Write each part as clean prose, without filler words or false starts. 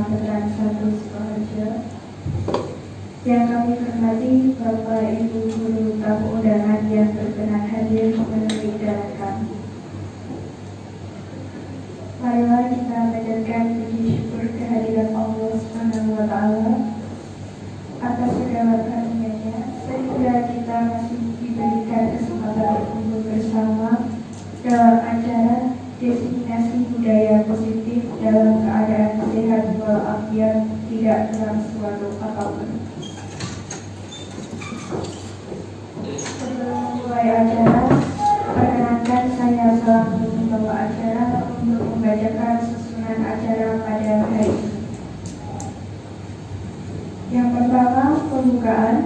Veteran 1 Sukoharjo. Yang kami hormati Bapak Ibu Guru tamu undangan yang berkenan hadir memenuhi undangan kami. Marilah kita panjatkan puji syukur kehadiran Allah Subhanahu wa Ta'ala atas segala karunia-Nya sehingga kita masih diberikan kesempatan berkumpul bersama dalam acara diseminasi budaya positif dalam keadaan sehat walafiat, tidak dalam suatu apapun. Sebelum mulai acara, perkenankan saya selaku pembawa acara untuk membacakan susunan acara pada hari ini. Yang pertama, pembukaan.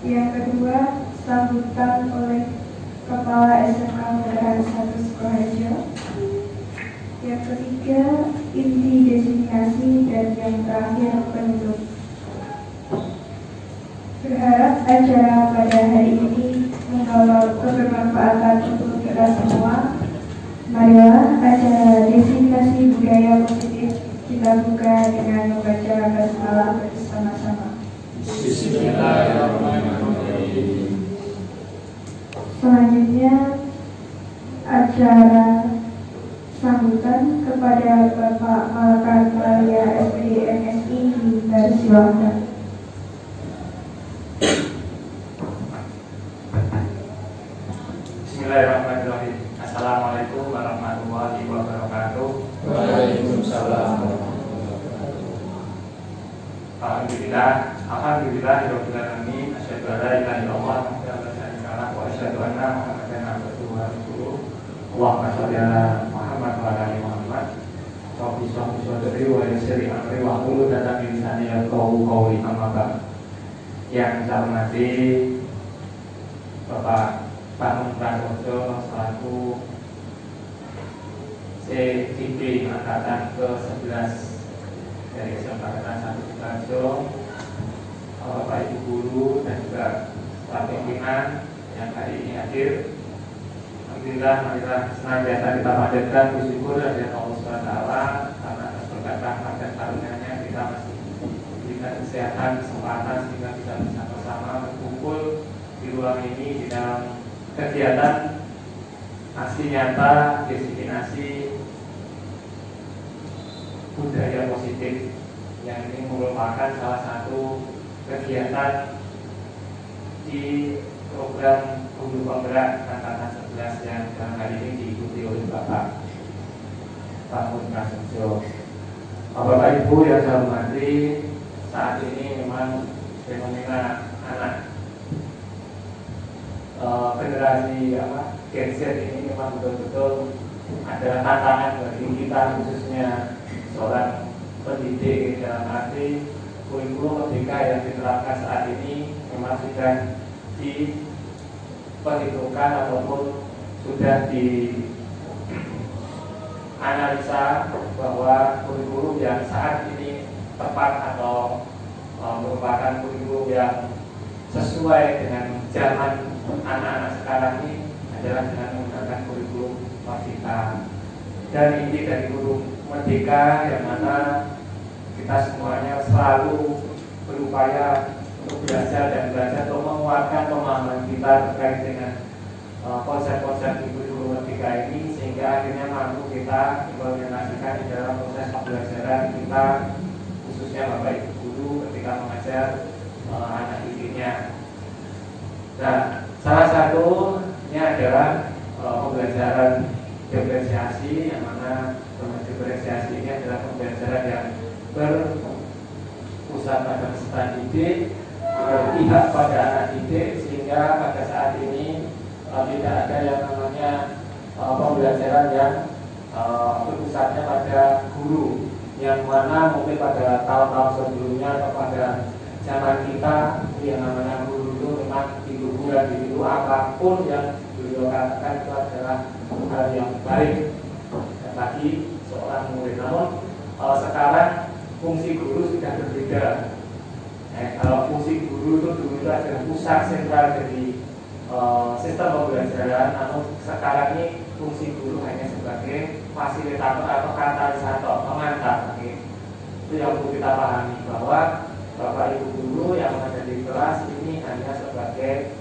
Yang kedua, sambutan oleh Kepala SMK Veteran 1 Sukoharjo. Yang ketiga, inti diseminasi, dan yang terakhir penutup. Berharap acara pada hari ini membawa kebermanfaatan untuk kita semua. Marilah acara diseminasi budaya positif kita buka dengan membaca basmalah bersama-sama. Bismillahirrahmanirrahim. Selanjutnya acara sambutan kepada Bapak Malakar Maria SPD MSI dipersilakan. Bismillahirrahmanirrahim. Assalamualaikum warahmatullahi wabarakatuh. Waalaikumsalam warahmatullahi wabarakatuh. Alhamdulillahirabbil alamin. Asyhadu an la ilaha illallah wa asyhadu anna Muhammadan abduhu wa rasuluh. Allahumma shalli ala Muhammad wa ala ali Muhammad. Rabbi shrah li sadri wa yassir li amri wa hlul 'uqdatam min lisani yafqahu qawli. Amma ba'd. Yang saya hormati Bapak Bangun Prasojo selaku CCP angkatan ke-11 dari SMK Veteran 1 Sukoharjo, Bapak Ibu Guru dan juga para pimpinan yang hari ini hadir. Alhamdulillah, marilah senantiasa kita panjatkan puji syukur kepada Allah SWT karena atas berkat rahmat dan karunia-Nya kita masih diberikan kesehatan, kesempatan sehingga kita bisa bersama berkumpul di ruang ini di dalam kegiatan aksi nyata diseminasi budaya positif yang ini merupakan salah satu kegiatan di program Guru Penggerak angkatan 11 yang dalam kali ini diikuti oleh Bapak Bangun Prasojo. Bapak Ibu yang saya hormati, saat ini memang fenomena anak generasi Gen Z ini memang betul-betul ada tantangan bagi kita, khususnya seorang pendidik dalam arti kurikulum merdeka yang diterapkan saat ini memang sudah diperhitungkan ataupun sudah dianalisa bahwa kurikulum yang saat ini tepat atau merupakan kurikulum yang sesuai dengan zaman anak-anak sekarang ini adalah dengan menggunakan kurikulum merdeka. Dan ini dari kurikulum merdeka yang mana kita semuanya selalu berupaya untuk belajar dan belajar untuk menguatkan pemahaman kita terkait dengan konsep-konsep di kurikulum merdeka ini, sehingga akhirnya mampu kita implementasikan di dalam proses pembelajaran kita, khususnya Bapak Ibu Guru ketika mengajar anak didiknya. Nah, salah satunya adalah pembelajaran diferensiasi, yang mana diferensiasi ini adalah pembelajaran yang berpusat pada peserta didik, berpihak pada anak didik, sehingga pada saat ini tidak ada yang namanya pembelajaran yang berpusatnya pada guru, yang mana mungkin pada tahun-tahun sebelumnya atau pada zaman kita yang namanya guru itu memang di apapun yang beliau katakan itu adalah hal yang baik dan bagi seorang murid. Namun sekarang fungsi guru sudah berbeda. Kalau fungsi guru itu dulu itu adalah pusat sentral dari sistem pembelajaran, namun sekarang ini fungsi guru hanya sebagai fasilitator atau katalisator, pengantar. Itu yang perlu kita pahami, bahwa Bapak Ibu guru yang ada di kelas ini hanya sebagai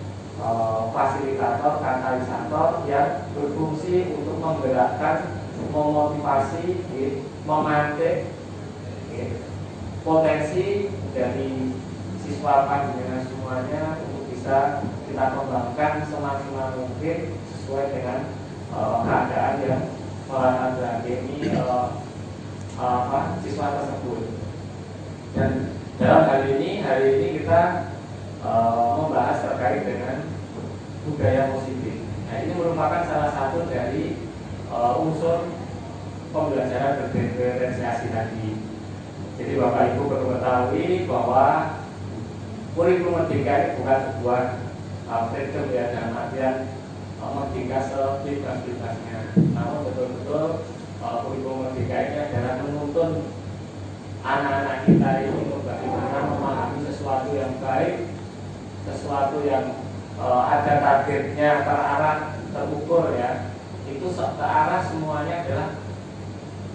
fasilitator, katalisator yang berfungsi untuk menggerakkan, memotivasi, memantik potensi dari siswa panjenengan semuanya untuk bisa kita kembangkan semaksimal mungkin sesuai dengan keadaan yang menghadapi siswa tersebut. Dan dalam hari ini kita membahas terkait dengan budaya positif. Nah, ini merupakan salah satu dari unsur pembelajaran berdiferensiasi tadi. Jadi Bapak Ibu perlu ketahui bahwa kurikulum merdeka ini bukan sebuah freedom ya, dalam artian merdeka sebebas-bebasnya. Namun betul-betul kurikulum merdeka ini adalah menuntun anak-anak kita ini bagaimana memahami sesuatu yang baik, sesuatu yang ada targetnya, terarah, terukur ya. Itu ke arah semuanya adalah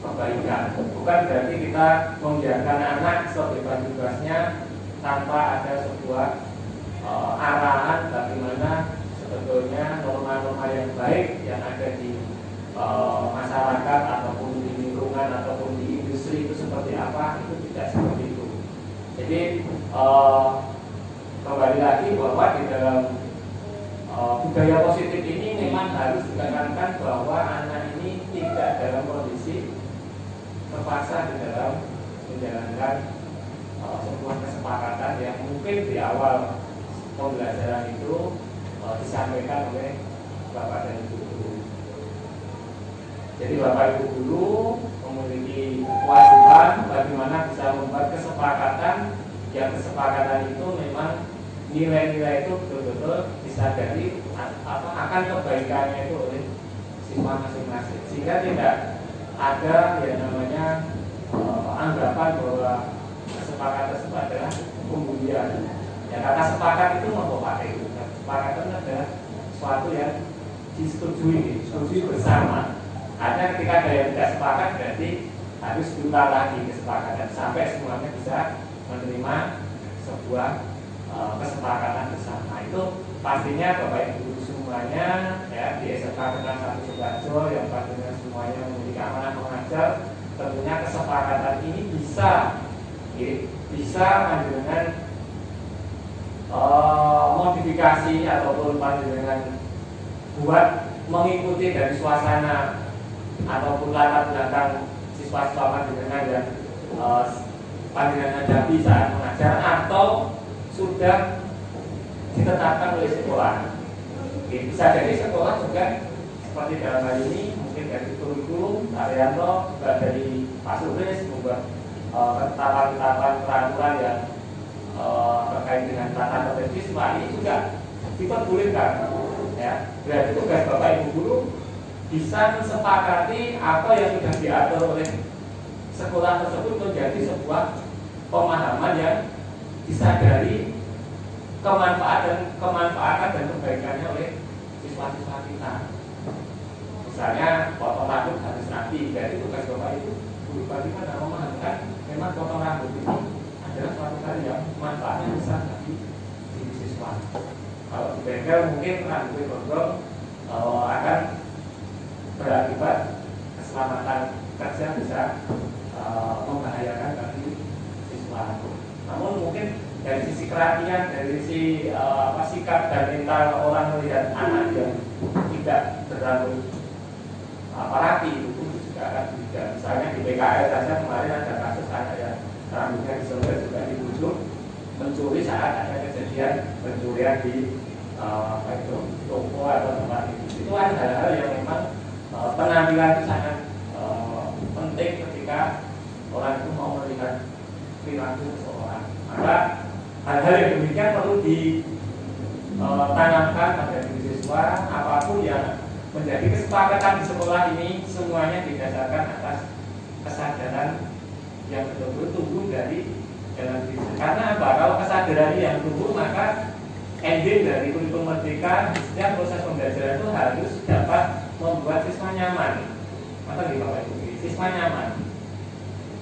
kebaikan. Bukan berarti kita membiarkan anak sebebas-bebasnya tanpa ada sebuah arahan bagaimana sebetulnya norma-norma yang baik yang ada di masyarakat ataupun di lingkungan ataupun di industri itu seperti apa. Itu tidak seperti itu. Jadi kembali lagi bahwa di dalam budaya positif ini memang harus ditekankan bahwa anak ini tidak dalam kondisi terpaksa di dalam menjalankan sebuah kesepakatan yang mungkin di awal pembelajaran itu disampaikan oleh Bapak dan Ibu guru. Jadi Bapak Ibu guru memiliki kewajiban bagaimana bisa membuat kesepakatan yang kesepakatan itu memang nilai-nilai itu betul-betul disadari akan kebaikannya itu oleh siswa masing-masing, sehingga tidak ada yang namanya anggapan bahwa kesepakatan tersebut adalah pembulian. Ya, kata sepakat itu membawa itu. Kesepakatan adalah sesuatu yang disetujui bersama. Artinya ketika ada yang tidak sepakat berarti harus diulang lagi kesepakatan sampai semuanya bisa menerima sebuah kesepakatan bersama. Itu pastinya Bapak Ibu semuanya ya di SMK Negeri 1 Sukoharjo yang pastinya semuanya memiliki amanah mengajar, tentunya kesepakatan ini bisa dengan modifikasi ataupun panjenengan buat mengikuti dari suasana ataupun latar belakang siswa-siswa panjenengan yang panjenengan hadapi saat mengajar atau sudah ditetapkan oleh sekolah. Bisa dari sekolah juga seperti dalam hal ini mungkin dari kurikulum Arianto, juga dari Pak Suris membuat ketetapan-ketetapan peraturan yang terkait dengan tata tertib siswa ini juga diperbolehkan. Ya, berarti tugas Bapak Ibu guru bisa mensepakati apa yang sudah diatur oleh sekolah tersebut menjadi sebuah pemahaman yang disadari kemanfaatan dan kebaikannya oleh siswa-siswa kita. Misalnya potong rambut harus rapi, jadi tugas Bapak Ibu guru bagaimana memahamkan memang potong rambut ini adalah suatu hal yang manfaatnya besar bagi siswa. Kalau di bengkel mungkin rambut gondrong akan berakibat keselamatan kerja bisa membahayakan bagi siswa. Namun mungkin dari sisi kerapian, dari sisi sikap dan mental orang melihat anak yang tidak berambut rapi itu juga akan berbeda. Misalnya di PKL saja kemarin ada kasus anak yang rambutnya diselur juga dibujuk mencuri saat ada kejadian pencurian di toko atau tempat itu. Itu kan hal-hal yang memang penampilan itu sangat penting ketika orang itu mau melihat perilaku seseorang. Maka hal-hal yang demikian perlu ditanamkan pada diri siswa. Apapun yang menjadi kesepakatan di sekolah ini semuanya didasarkan atas kesadaran yang betul-betul tumbuh dari dalam diri. Karena apa? Kalau kesadaran yang tumbuh, maka ending dari kurikulum merdeka setiap proses pembelajaran itu harus dapat membuat siswa nyaman. Maka di Bapak Ibu, siswa nyaman.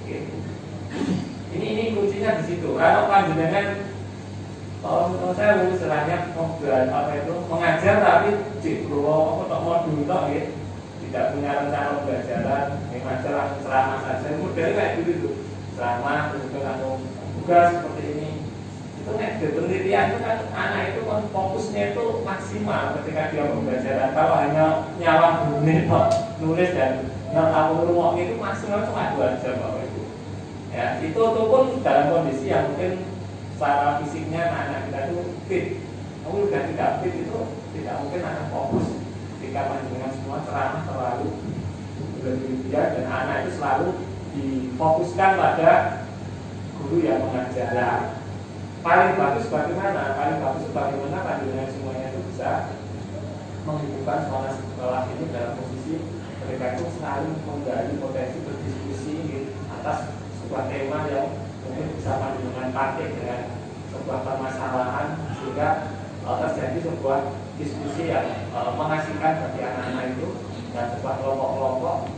Oke. kuncinya di situ. Kalau panjenengan menurut saya istilahnya mengajar tapi di modul tok ya, tidak punya rencana pembelajaran, mengajar langsung ceramah saja. Model kayak gitu tuh, ceramah terus langsung tugas seperti ini. Itu nek di penelitian itu kan anak itu kan fokusnya itu maksimal ketika dia pembelajaran. Kalau hanya nyawang bunyi nulis dan tahu rumah itu maksimal cuma 2 jam Bapak Ibu. Ya, itu pun dalam kondisi yang mungkin secara fisiknya anak kita itu fit. Kalau sudah tidak fit itu tidak mungkin akan fokus ketika panjenengan semua ceramah terlalu berlebihan dan anak itu selalu difokuskan pada guru yang mengajar. Paling bagus bagaimana? Paling bagus bagaimana panjenengan semuanya itu bisa menghidupkan sekolah ini dalam posisi mereka itu selalu menggali potensi berdiskusi atas sebuah tema yang mungkin bisa panjenengan pakai dengan sebuah permasalahan sehingga terjadi sebuah diskusi yang menghasilkan bagi anak-anak itu dan sebuah kelompok-kelompok.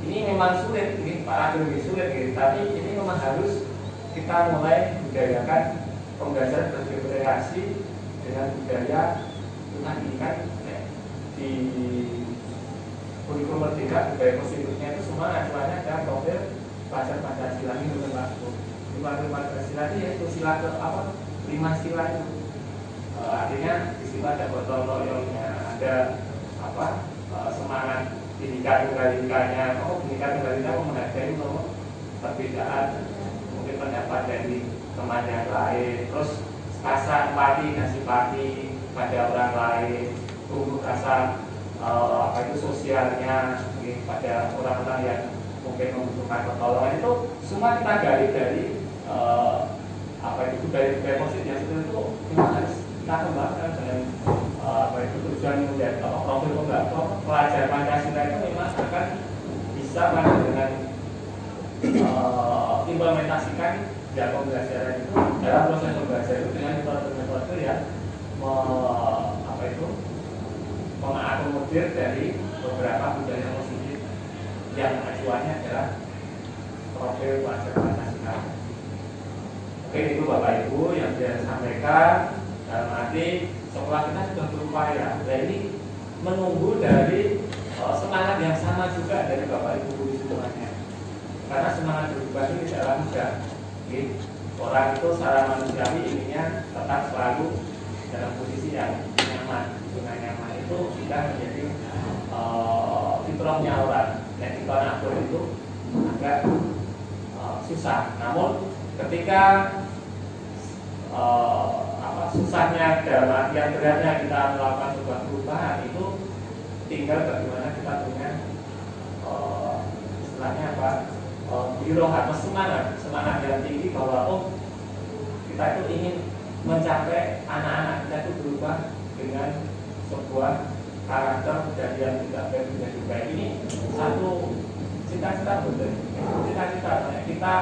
Ini memang sulit, ini para lebih sulit, tapi ini memang harus kita mulai budayakan pembelajaran berinteraksi dengan budaya tadi kan di kurikulum merdeka budaya positifnya itu semua acuannya ada profil pelajar Pancasila ini bukan Pak. Profil Pancasila itu yaitu sila ke apa? 5 sila itu. Artinya di situ ada gotong royongnya, ada apa? Semangat pendidikan tunggal ikanya, pendidikan tunggal ika menghargai perbedaan mungkin pendapat dari teman yang lain, terus rasa empati dan simpati pada orang lain, tumbuh rasa sosialnya pada orang-orang yang mungkin membutuhkan pertolongan. Itu semua kita gali dari budaya positif itu memang harus kita kembangkan dengan tujuan menjadi profil pelajar Pancasila itu memang akan bisa dengan implementasikan ya pembelajaran itu dalam proses pembelajaran itu dengan metode yang mengakomodir dari beberapa budaya positif yang acuannya adalah profil pelajar Pancasila. Oke, itu Bapak Ibu yang saya sampaikan. Dalam arti sekolah kita sudah berupaya, dan ini menunggu dari semangat yang sama juga dari Bapak Ibu guru semuanya. Karena semangat berubah ini tidaklah mudah. Orang itu secara manusiawi inginnya tetap selalu dalam posisi yang nyaman. Dengan nyaman itu kita menjadi fitrahnya orang. Dan fitrah akur itu agak susah. Namun ketika susahnya dalam artian beratnya kita melakukan sebuah perubahan itu tinggal bagaimana kita punya istilahnya apa giroh atau semangat yang tinggi bahwa kita itu ingin mencapai anak-anak kita itu berubah dengan sebuah karakter dari yang tidak baik menjadi baik. Ini satu cita-cita betul. Cita-cita kita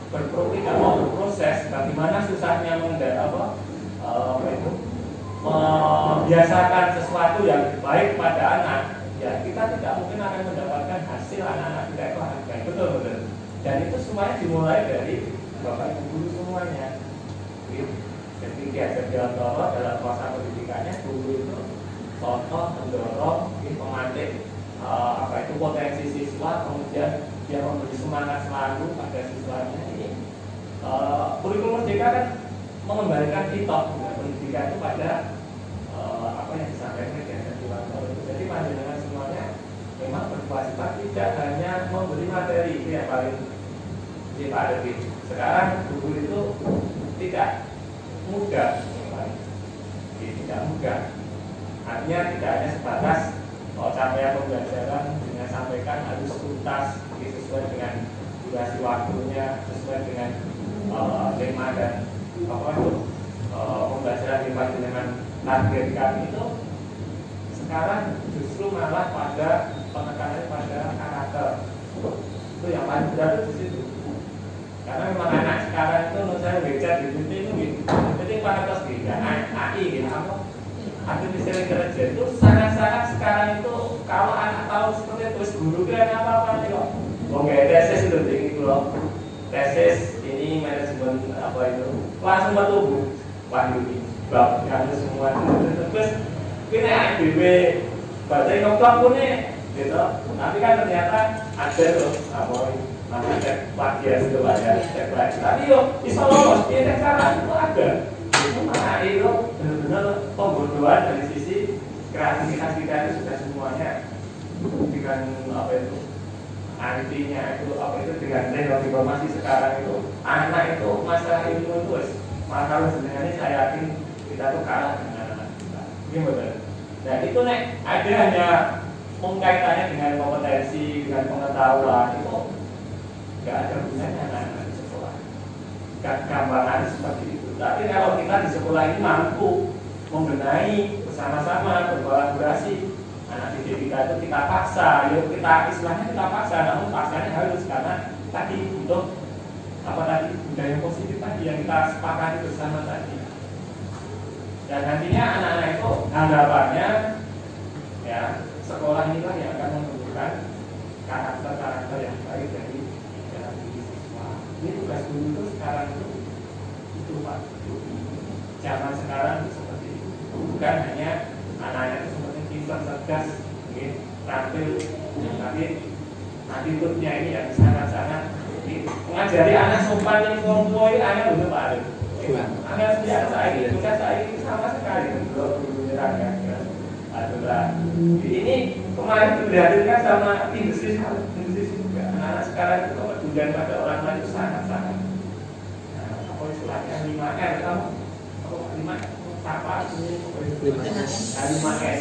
berproses bagaimana susahnya membiasakan sesuatu yang baik pada anak, ya kita tidak mungkin akan mendapatkan hasil anak-anak kita itu akan baik, betul. Dan itu semuanya dimulai dari Bapak Ibu guru semuanya. Jadi diajar diantara dalam proses pendidikannya, guru itu contoh, mendorong, memantik potensi siswa, kemudian dia memberi semangat selalu pada siswanya. Ini kurikulum merdeka kan mengembalikan kita pendidikan itu pada apa yang disampaikan diajar diantara itu. Jadi panjenengan semuanya memang berkewajiban tidak hanya memberi materi, itu yang paling Pak Dewi. Sekarang guru itu tidak mudah, tidak mudah. Artinya tidak hanya sebatas capaian pembelajaran dengan sampaikan harus tuntas sesuai dengan durasi waktunya, sesuai dengan tema dan pembelajaran yang dengan targetkan itu. Sekarang justru malah pada penekanan pada karakter. Itu yang paling berat di situ. Karena memang anak sekarang itu menurut saya belajar di dunia itu jadi pada kelas AI gitu artificial intelligence itu sangat-sangat sekarang itu kalau anak tahu seperti itu guru kan apa-apa nih kok nggak tesis itu tinggi loh, tesis ini ini manajemen apa itu langsung metu wahyu ini bab yang semua terus ini ADW baca ngeplak pun gitu. Tapi kan ternyata ada loh apa nanti cek plagias itu lah ya, cek plagias. Tapi yo bisa lolos ini cara itu ada. Itu mana itu benar-benar pembodoan dari sisi kreativitas kita itu sudah semuanya dengan apa itu artinya itu apa itu dengan teknologi informasi sekarang itu anak itu masalah ilmu itu masalah sebenarnya saya yakin kita tuh kalah dengan anak kita. Gimana? Nah itu nek ada hanya kaitannya dengan kompetensi dengan pengetahuan itu nggak ada gunanya anak-anak di sekolah. Gambaran seperti itu. Tapi kalau kita di sekolah ini mampu membenahi bersama-sama berkolaborasi anak didik kita itu kita paksa, yuk kita istilahnya kita paksa, namun paksanya harus karena tadi butuh apa tadi budaya positif tadi yang kita sepakati bersama tadi. Dan nantinya anak-anak itu harapannya ya sekolah inilah yang akan menunjukkan karakter-karakter yang baik dari dalam diri siswa. Ini tugas guru itu sekarang itu Pak. Zaman sekarang itu seperti itu. Bukan hanya anak-anak itu seperti pintar cerdas, tampil, tapi attitude-nya ini yang sangat-sangat mengajari anak sopan yang tua ini anak betul Pak Arif. Anak sejak saya ini, bukan saya ini sama sekali belum menyerang ya. Adalah ini kemarin dihadirkan sama industri juga. Anak-anak sekarang itu kepedulian pada orang lain itu sangat-sangat. Nah, apa istilahnya 5R kamu? Apa 5 apa? 5S. 5R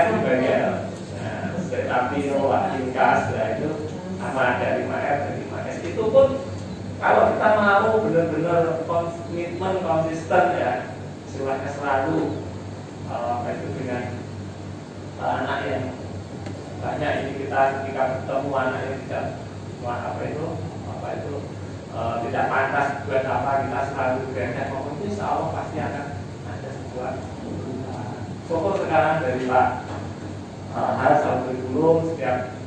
itu bagian. Nah, tetapi ringkas itu sama ada 5R dan 5S. Itu pun kalau kita mau benar-benar komitmen konsisten ya, istilahnya selalu itu dengan anak yang banyak ini kita ketika bertemu anak yang tidak tidak pantas buat apa kita selalu berada komitmen, insya Allah pasti akan ada sebuah perubahan. Syukur sekarang dari Pak Haras Al-Kurikulum setiap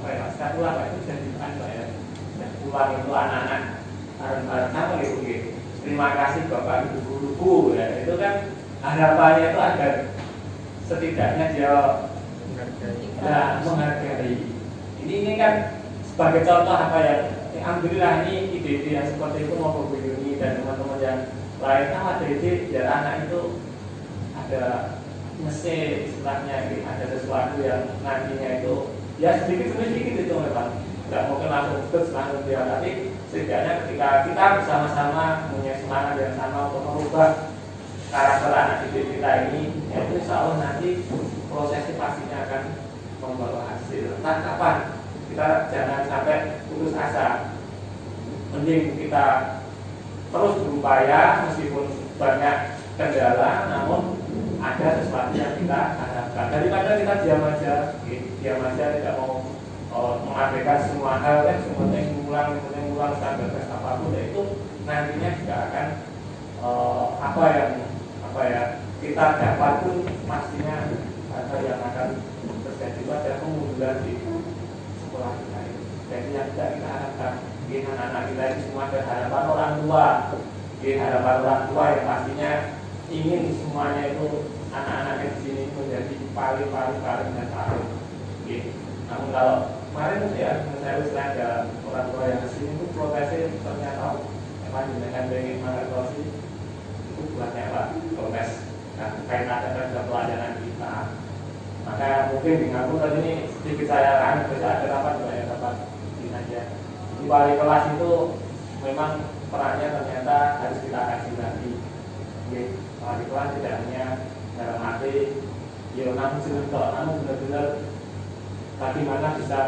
setiap pulang Pak itu jadikan Pak ya, setiap pulang itu anak-anak bareng-bareng sama gitu. Terima kasih Bapak Ibu guru ya, itu kan harapannya itu agar setidaknya dia menghargai. Ini kan sebagai contoh apa ya? Alhamdulillah ini ide-ide yang seperti itu mau Bu Yuni dan teman-teman yang lain ada ide biar anak itu ada mesin istilahnya, ada sesuatu yang nantinya itu ya sedikit itu memang nggak mungkin langsung langsung dia, tapi setidaknya ketika kita bersama-sama punya semangat yang sama untuk merubah karakter anak didik kita ini, ya itu insya Allah nanti prosesnya pastinya akan membawa hasil. Nah kapan? Kita jangan sampai putus asa. Mending kita terus berupaya meskipun banyak kendala, namun ada sesuatu yang kita harapkan. Daripada kita diam aja tidak mau mengabaikan semua hal, semuanya mengulang standar apapun, itu nantinya juga akan apa ya kita dapat pun pastinya ada yang akan terjadi pada kemunduran di sekolah kita ini. Jadi yang tidak kita harapkan, anak-anak kita ini semua ada harapan orang tua, harapan orang tua yang pastinya ingin semuanya itu anak-anaknya di sini menjadi paling dan paling. Namun kalau kemarin ya saya usia ada orang tua yang kesini itu protesnya ternyata memang dengan pengen mengerti itu buatnya Pak protes kaitan dengan pelajaran kita. Maka mungkin dengan aku tadi ini sedikit saya ada dapat aja. Di wali kelas itu memang perannya ternyata harus kita kasih lagi. Wali kelas tidak hanya dalam arti namun benar-benar bagaimana bisa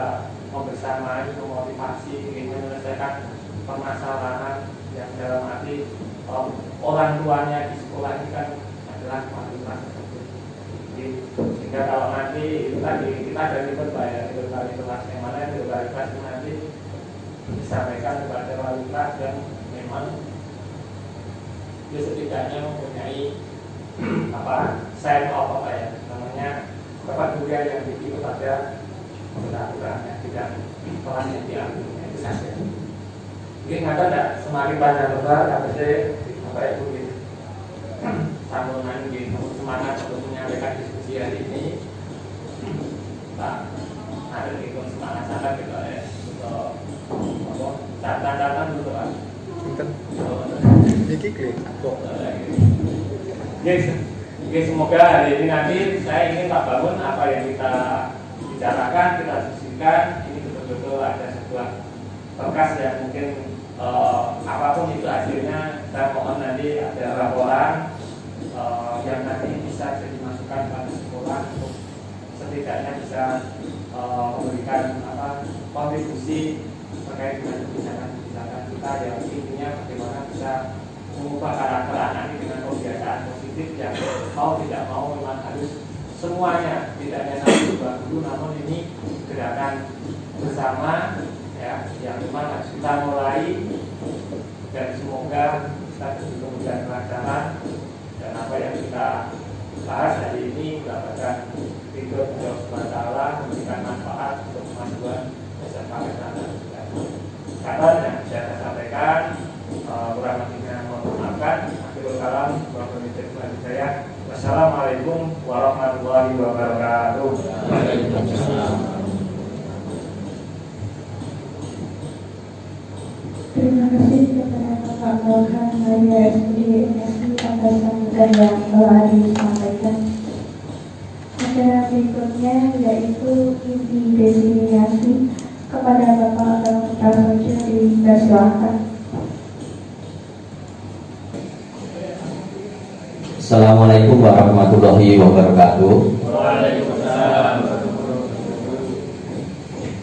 membersamai, memotivasi, menyelesaikan permasalahan yang dalam arti orang tuanya di sekolah ini kan adalah wali kelas tersebut. Sehingga kalau nanti itu tadi kita ada wali kelas yang mana itu wali kelas itu nanti disampaikan kepada wali kelas yang memang dia setidaknya mempunyai sign of namanya kepedulian yang tinggi kepada peraturannya, tidak kelas yang diambil itu saja. Mungkin ada semakin panjang lebar, tapi Bapak Ibu sambungan semangat untuk menyampaikan diskusi hari ini. Pak, ada semangat sangat gitu ya untuk catatan dulu Pak. Oke, semoga hari ini nanti saya ingin Pak bangun apa yang kita bicarakan, kita diskusikan ini betul-betul ada sebuah berkas yang mungkin apapun itu hasilnya, saya mohon nanti ada laporan yang nanti bisa jadi masukan pada sekolah untuk setidaknya bisa memberikan kontribusi terkait dengan kebijakan kita yang intinya bagaimana bisa mengubah karakter anak ini dengan kebiasaan positif yang mau tidak mau memang harus semuanya, tidak hanya satu dua guru, namun ini gerakan bersama ya, yang memang harus kita mulai, dan semoga kita kemudian pelaksanaan dan apa yang kita bahas hari ini mendapatkan ridho Allah SWT, memberikan manfaat untuk kemajuan SMK Veteran. Catatan yang bisa saya sampaikan, kurang lebihnya mohon maafkan. Akhirul kalam, wassalamualaikum warahmatullahi wabarakatuh. Terima kasih kepada Bapak Maulana Maria SD MSI atas sambutan yang telah disampaikan. Acara berikutnya yaitu inti destinasi kepada Bapak Dr. Prasojo dipersilakan. Assalamualaikum warahmatullahi wabarakatuh.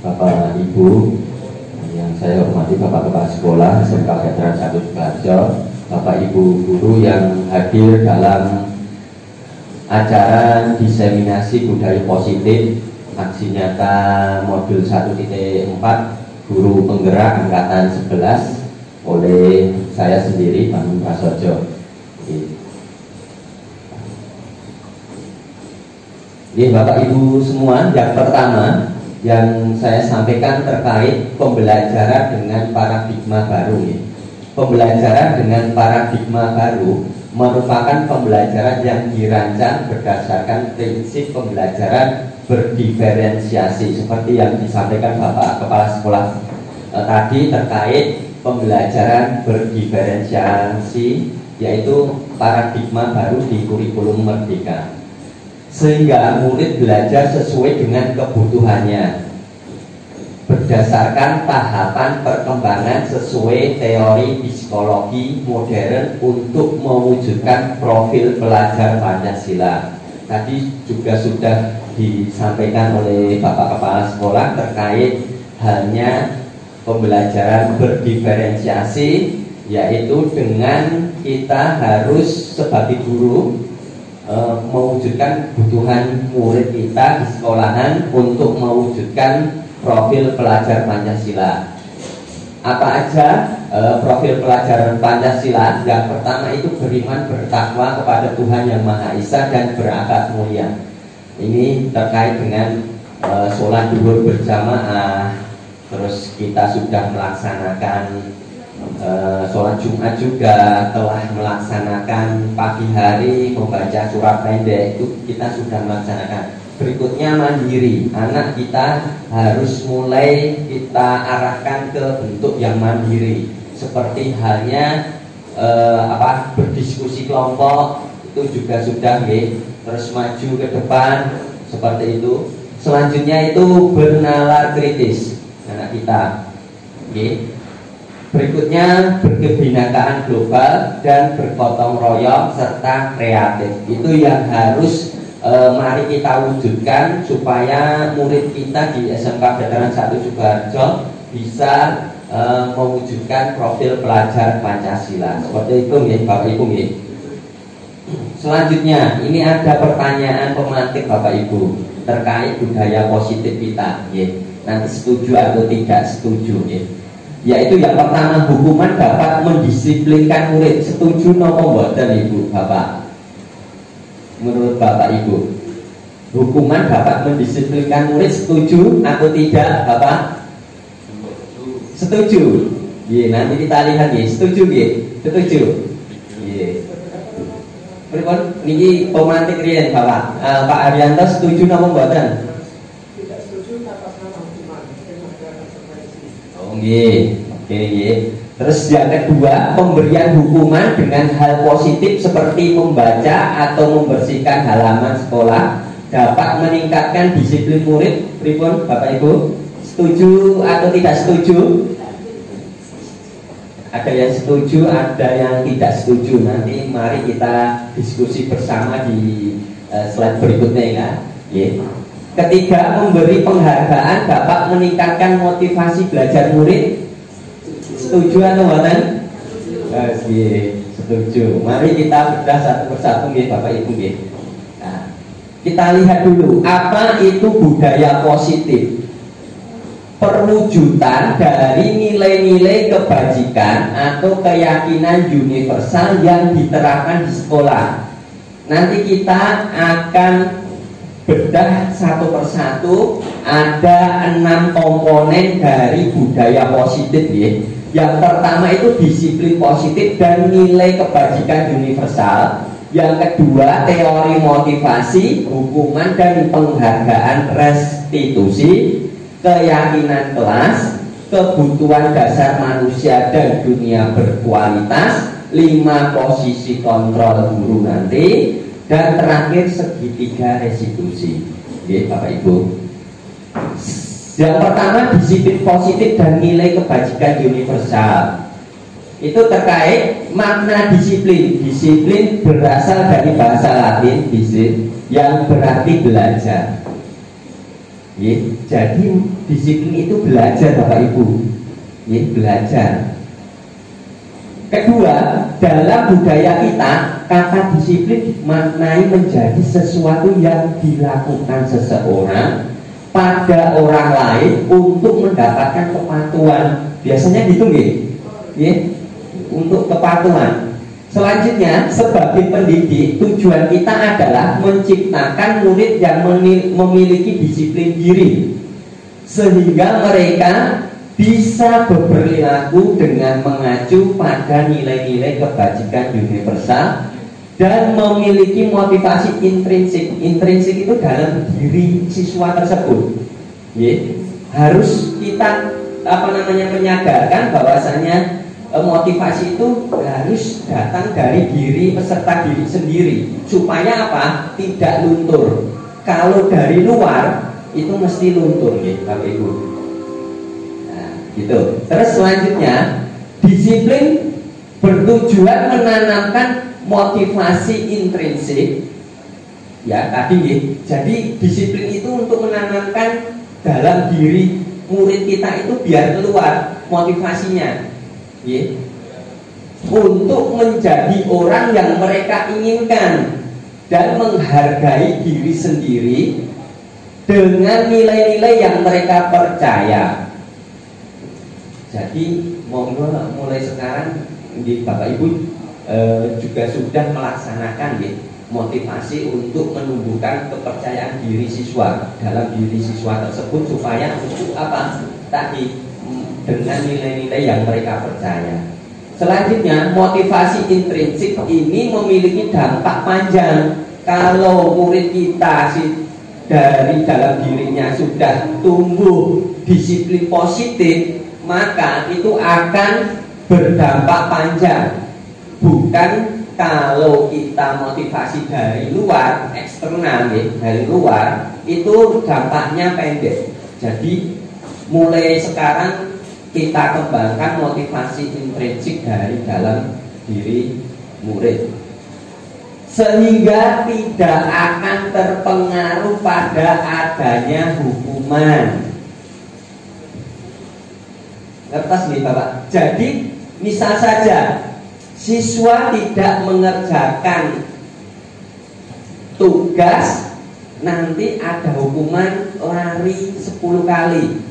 Bapak Ibu yang saya hormati, Bapak Kepala Sekolah SMK Veteran 1 Sidoarjo, Bapak Ibu guru yang hadir dalam acara diseminasi budaya positif aksi nyata modul 1.4 guru penggerak angkatan 11 oleh saya sendiri, Pak Prasojo. Ini Bapak Ibu semua, yang pertama yang saya sampaikan terkait pembelajaran dengan paradigma baru ya. Pembelajaran dengan paradigma baru merupakan pembelajaran yang dirancang berdasarkan prinsip pembelajaran berdiferensiasi seperti yang disampaikan Bapak Kepala Sekolah tadi terkait pembelajaran berdiferensiasi, yaitu paradigma baru di kurikulum Merdeka, sehingga murid belajar sesuai dengan kebutuhannya berdasarkan tahapan perkembangan sesuai teori psikologi modern untuk mewujudkan profil pelajar Pancasila. Tadi juga sudah disampaikan oleh Bapak Kepala Sekolah terkait halnya pembelajaran berdiferensiasi, yaitu dengan kita harus sebagai guru mewujudkan kebutuhan murid kita di sekolahan untuk mewujudkan profil pelajar Pancasila. Apa aja profil pelajar Pancasila? Yang pertama itu beriman bertakwa kepada Tuhan Yang Maha Esa dan berakhlak mulia. Ini terkait dengan sholat zuhur berjamaah. Terus kita sudah melaksanakan sholat Jumat juga, telah melaksanakan pagi hari membaca surat pendek, itu kita sudah melaksanakan. Berikutnya mandiri, anak kita harus mulai kita arahkan ke bentuk yang mandiri, seperti halnya berdiskusi kelompok, itu juga sudah terus maju ke depan seperti itu. Selanjutnya itu bernalar kritis anak kita. Berikutnya berkebinekaan global dan bergotong royong serta kreatif. Itu yang harus mari kita wujudkan supaya murid kita di SMK Veteran 1 Sidoarjo bisa mewujudkan profil pelajar Pancasila. Seperti itu Bapak Ibu. Selanjutnya ini ada pertanyaan pemantik Bapak Ibu terkait budaya positif kita. Nanti setuju atau tidak setuju. Yaitu yang pertama, hukuman dapat mendisiplinkan murid. Setuju nopo mboten Ibu Bapak? Menurut Bapak Ibu, hukuman dapat mendisiplinkan murid, setuju atau tidak Bapak? Setuju. Nanti kita lihat ya. Setuju ya? Setuju. Pripun niki pemantik riyen Bapak. Pak Arianto setuju napa mboten? Tidak setuju atas nama hukuman. Oh nggih. Oke nggih. Terus yang kedua, pemberian hukuman dengan hal positif seperti membaca atau membersihkan halaman sekolah dapat meningkatkan disiplin murid. Pripun Bapak Ibu? Setuju atau tidak setuju? Ada yang setuju, ada yang tidak setuju. Nanti mari kita diskusi bersama di slide berikutnya ya. Ketiga, memberi penghargaan dapat meningkatkan motivasi belajar murid. Setuju atau enggak? Setuju. Mari kita bedah satu persatu nggih Bapak Ibu nggih. Nah, kita lihat dulu apa itu budaya positif. Perwujudan dari nilai-nilai kebajikan atau keyakinan universal yang diterapkan di sekolah. Nanti kita akan bedah satu persatu. Ada 6 komponen dari budaya positif ya. Yang pertama itu disiplin positif dan nilai kebajikan universal. Yang kedua teori motivasi, hukuman dan penghargaan restitusi, keyakinan kelas, kebutuhan dasar manusia dan dunia berkualitas, 5 posisi kontrol guru nanti, dan terakhir segitiga restitusi. Oke, Bapak Ibu. Yang pertama disiplin positif dan nilai kebajikan universal. Itu terkait makna disiplin. Disiplin berasal dari bahasa Latin disin, yang berarti belajar. Jadi disiplin itu belajar Bapak Ibu. Belajar. Kedua, dalam budaya kita kata disiplin dimaknai menjadi sesuatu yang dilakukan seseorang pada orang lain untuk mendapatkan kepatuhan. Biasanya gitu nggih. Untuk kepatuhan. Selanjutnya, sebagai pendidik, tujuan kita adalah menciptakan murid yang memiliki disiplin diri, sehingga mereka bisa berperilaku dengan mengacu pada nilai-nilai kebajikan universal dan memiliki motivasi intrinsik. Intrinsik itu dalam diri siswa tersebut. Harus kita menyadarkan bahwasanya motivasi itu harus datang dari diri peserta diri sendiri, supaya apa? Tidak luntur. Kalau dari luar itu mesti luntur, Bapak Ibu. Nah, gitu. Terus selanjutnya, disiplin bertujuan menanamkan motivasi intrinsik. Tadi jadi disiplin itu untuk menanamkan dalam diri murid kita itu biar keluar motivasinya. Untuk menjadi orang yang mereka inginkan dan menghargai diri sendiri dengan nilai-nilai yang mereka percaya. Jadi mulai sekarang Bapak Ibu juga sudah melaksanakan motivasi untuk menumbuhkan kepercayaan diri siswa dalam diri siswa tersebut, supaya untuk apa? Tadi dengan nilai-nilai yang mereka percaya. Selanjutnya, motivasi intrinsik ini memiliki dampak panjang. Kalau murid kita dari dalam dirinya sudah tumbuh disiplin positif, maka itu akan berdampak panjang. Bukan kalau kita motivasi dari luar, eksternal dari luar, itu dampaknya pendek. Jadi mulai sekarang kita kembangkan motivasi intrinsik dari dalam diri murid, sehingga tidak akan terpengaruh pada adanya hukuman. Ngertos nih Bapak? Jadi misal saja siswa tidak mengerjakan tugas, nanti ada hukuman lari 10 kali.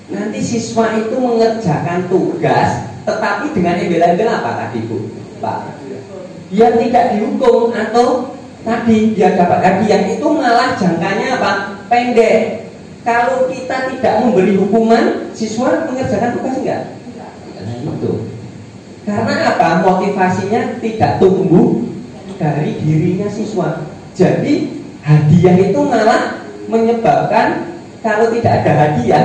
Nanti siswa itu mengerjakan tugas, tetapi dengan embel-embel apa tadi Bu? Pak, dia tidak dihukum, atau tadi dia dapat hadiah, itu malah jangkanya apa? Pendek. Kalau kita tidak memberi hukuman, siswa mengerjakan tugas enggak? Itu. Karena apa? Motivasinya tidak tumbuh dari dirinya siswa. Jadi hadiah itu malah menyebabkan kalau tidak ada hadiah,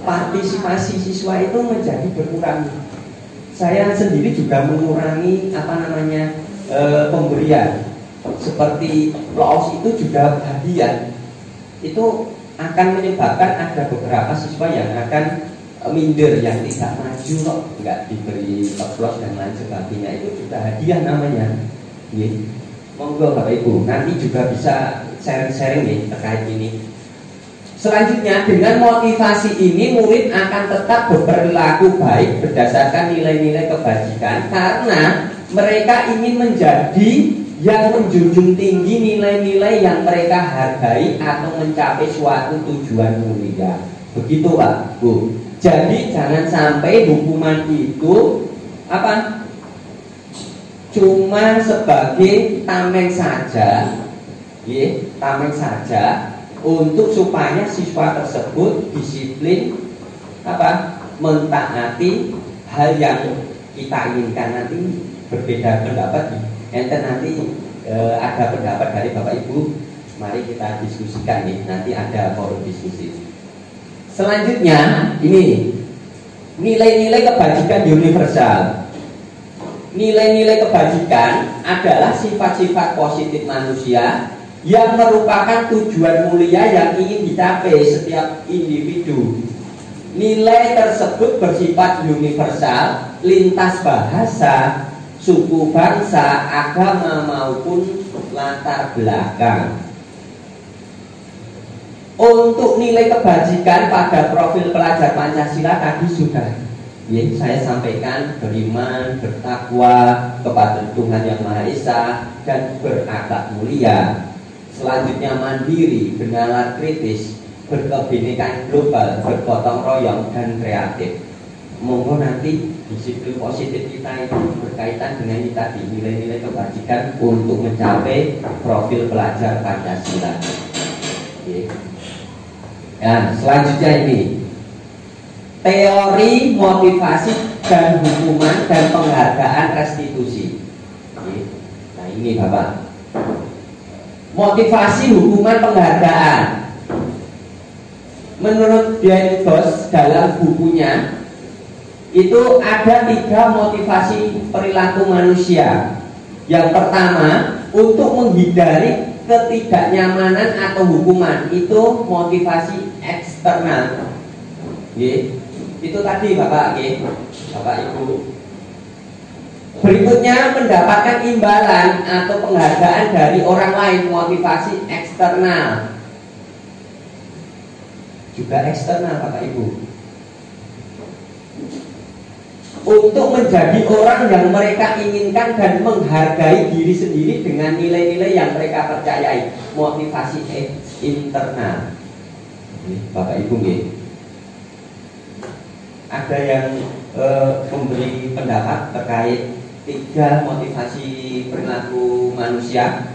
partisipasi siswa itu menjadi berkurang. Saya sendiri juga mengurangi pemberian. Seperti PLOS itu juga hadiah. Itu akan menyebabkan ada beberapa siswa yang akan minder, yang tidak maju kok, nggak diberi PLOS dan lain sebagainya. Itu juga hadiah namanya. Monggo Bapak Ibu, nanti juga bisa sharing-sharing nih terkait ini. Selanjutnya, dengan motivasi ini murid akan tetap berperilaku baik berdasarkan nilai-nilai kebajikan karena mereka ingin menjadi yang menjunjung tinggi nilai-nilai yang mereka hargai atau mencapai suatu tujuan mulia. Begitu Pak Bu. Jadi jangan sampai hukuman itu cuma sebagai tameng saja, tameng saja untuk supaya siswa tersebut disiplin mentaati hal yang kita inginkan. Nanti berbeda pendapat, ente nanti ada pendapat dari Bapak Ibu, mari kita diskusikan nih, nanti ada forum diskusi. Selanjutnya ini nilai-nilai kebajikan universal. Nilai-nilai kebajikan adalah sifat-sifat positif manusia yang merupakan tujuan mulia yang ingin dicapai setiap individu. Nilai tersebut bersifat universal, lintas bahasa, suku, bangsa, agama maupun latar belakang. Untuk nilai kebajikan pada profil pelajar Pancasila tadi sudah saya sampaikan, beriman, bertakwa kepada Tuhan Yang Maha Esa dan berakhlak mulia. Selanjutnya mandiri, bernalar kritis, berkebinekaan global, bergotong royong dan kreatif. Monggo nanti disiplin positif kita itu berkaitan dengan ini tadi, nilai-nilai kebajikan untuk mencapai profil pelajar Pancasila. Nah, selanjutnya ini teori motivasi dan hukuman dan penghargaan restitusi. Nah ini Bapak, motivasi, hukuman, penghargaan. Menurut Dian Bos dalam bukunya itu ada 3 motivasi perilaku manusia. Yang pertama, untuk menghindari ketidaknyamanan atau hukuman, itu motivasi eksternal. Itu tadi Bapak Ibu. Berikutnya, mendapatkan imbalan atau penghargaan dari orang lain, motivasi eksternal. Juga eksternal Bapak Ibu. Untuk menjadi orang yang mereka inginkan dan menghargai diri sendiri dengan nilai-nilai yang mereka percayai, motivasi internal. Bapak Ibu ada yang memberi pendapat terkait 3 motivasi perilaku manusia.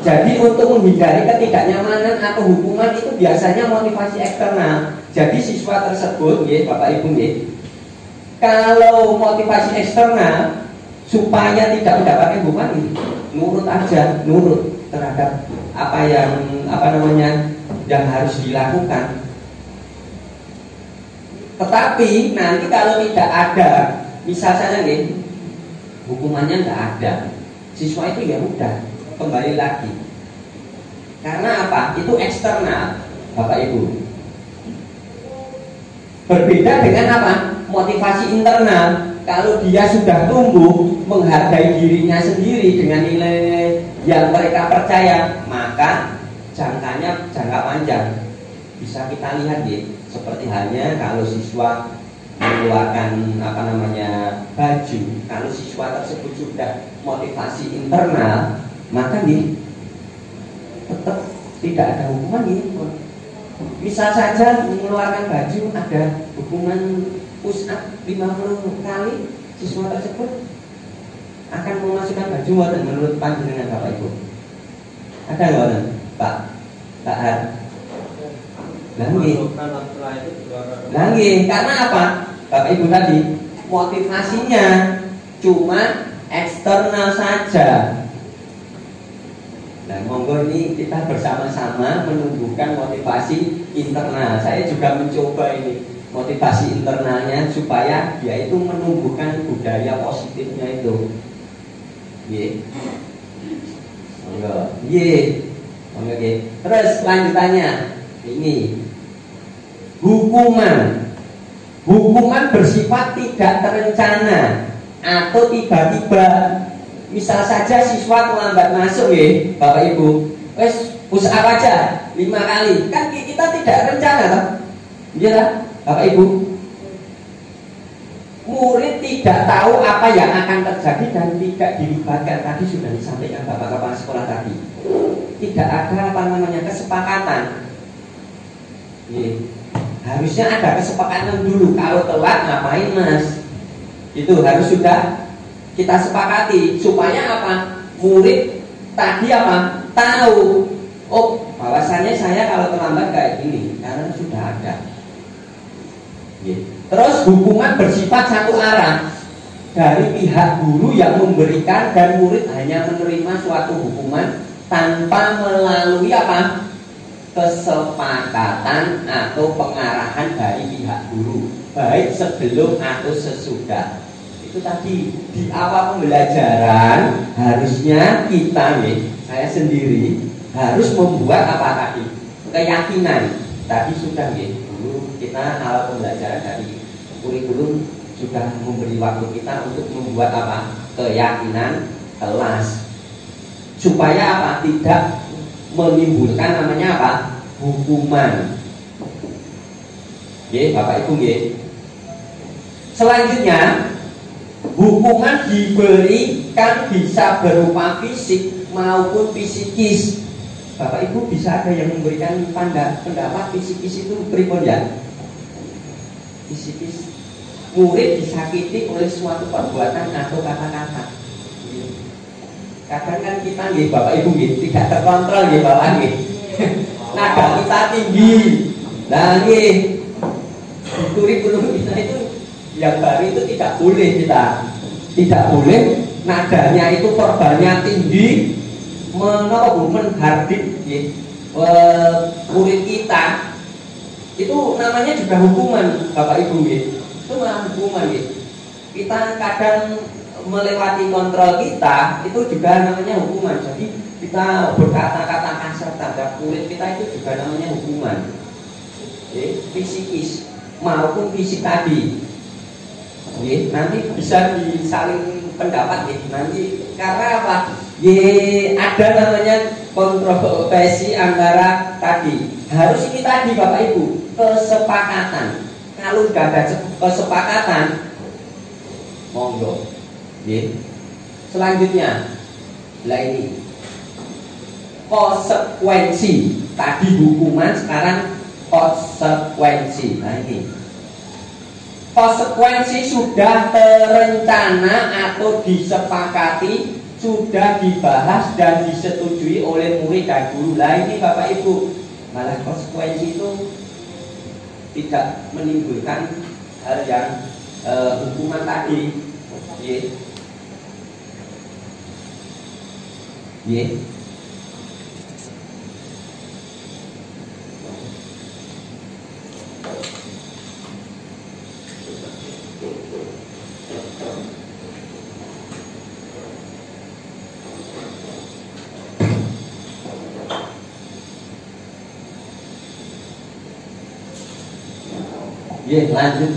Jadi untuk menghindari ketidaknyamanan atau hukuman itu biasanya motivasi eksternal. Jadi siswa tersebut, Bapak Ibu, kalau motivasi eksternal supaya tidak mendapatkan hukuman, nurut aja, nurut terhadap apa yang harus dilakukan. Tetapi nanti kalau tidak ada, misalnya hukumannya nggak ada, siswa itu ya udah kembali lagi. Karena apa? Itu eksternal, Bapak Ibu. Berbeda dengan apa? Motivasi internal. Kalau dia sudah tumbuh menghargai dirinya sendiri dengan nilai yang mereka percaya, maka jangka panjang. Bisa kita lihat seperti halnya kalau siswa mengeluarkan baju, kalau siswa tersebut sudah motivasi internal, maka tetap tidak ada hukuman Misal saja mengeluarkan baju ada hukuman push up 50 kali, siswa tersebut akan memasukkan baju menurut panjenengan Bapak Ibu. Ada nggak Pak? Tak ada. Karena apa? Bapak Ibu tadi, motivasinya cuma eksternal saja. Nah, monggo ini kita bersama-sama menumbuhkan motivasi internal. Saya juga mencoba ini motivasi internalnya supaya dia itu menumbuhkan budaya positifnya itu. Ye. Monggo. Ye. Monggo nggih. Terus lanjutannya ini hukuman. Hukuman bersifat tidak terencana atau tiba-tiba. Misal saja siswa terlambat masuk ya, Bapak Ibu, wes push up aja 5 kali, kan kita tidak rencana toh, iya Bapak Ibu. Murid tidak tahu apa yang akan terjadi dan tidak dilibatkan. Tadi sudah disampaikan Bapak Kepala Sekolah tadi, tidak ada apa namanya kesepakatan. Harusnya ada kesepakatan dulu. Kalau telat ngapain mas? Itu harus sudah kita sepakati supaya apa? Murid tadi apa? Tahu, oh bahwasannya saya kalau terlambat kayak gini karena sudah ada. Terus hukuman bersifat satu arah dari pihak guru yang memberikan dan murid hanya menerima suatu hukuman tanpa melalui apa? Kesepakatan atau pengarahan dari pihak guru, baik sebelum atau sesudah. Itu tadi di awal pembelajaran harusnya kita saya sendiri harus membuat apa tadi? Keyakinan. Tadi sudah dulu kita awal pembelajaran dari kurikulum sudah memberi waktu kita untuk membuat apa? Keyakinan kelas. Supaya apa? Tidak menimbulkan namanya apa? Hukuman. Bapak Ibu Selanjutnya hukuman diberikan bisa berupa fisik maupun psikis. Bapak Ibu bisa ada yang memberikan pendapat psikis itu pripun ya? Psikis, murid disakiti oleh suatu perbuatan atau kata-kata. Kadang kan kita Bapak Ibu tidak terkontrol Bapak nada kita tinggi. Nah kurikulum kita itu yang baru itu tidak boleh nadanya itu verbalnya tinggi menghardik murid kita. Itu namanya juga hukuman Bapak Ibu itu malah hukuman kita kadang melewati kontrol kita itu juga namanya hukuman. Jadi kita berkata-kata kasar terhadap murid kita itu juga namanya hukuman. Psikis maupun fisik tadi. Nanti bisa disaling pendapat nanti karena apa? Ada namanya kontroversi antara tadi. Harus ini tadi Bapak Ibu kesepakatan. Kalau nggak ada kesepakatan, monggo. Selanjutnya, ini konsekuensi. Tadi hukuman, sekarang konsekuensi. Nah ini konsekuensi sudah terencana atau disepakati, sudah dibahas dan disetujui oleh murid dan guru. Nah ini Bapak Ibu, malah konsekuensi itu tidak menimbulkan hal yang hukuman tadi. Lanjut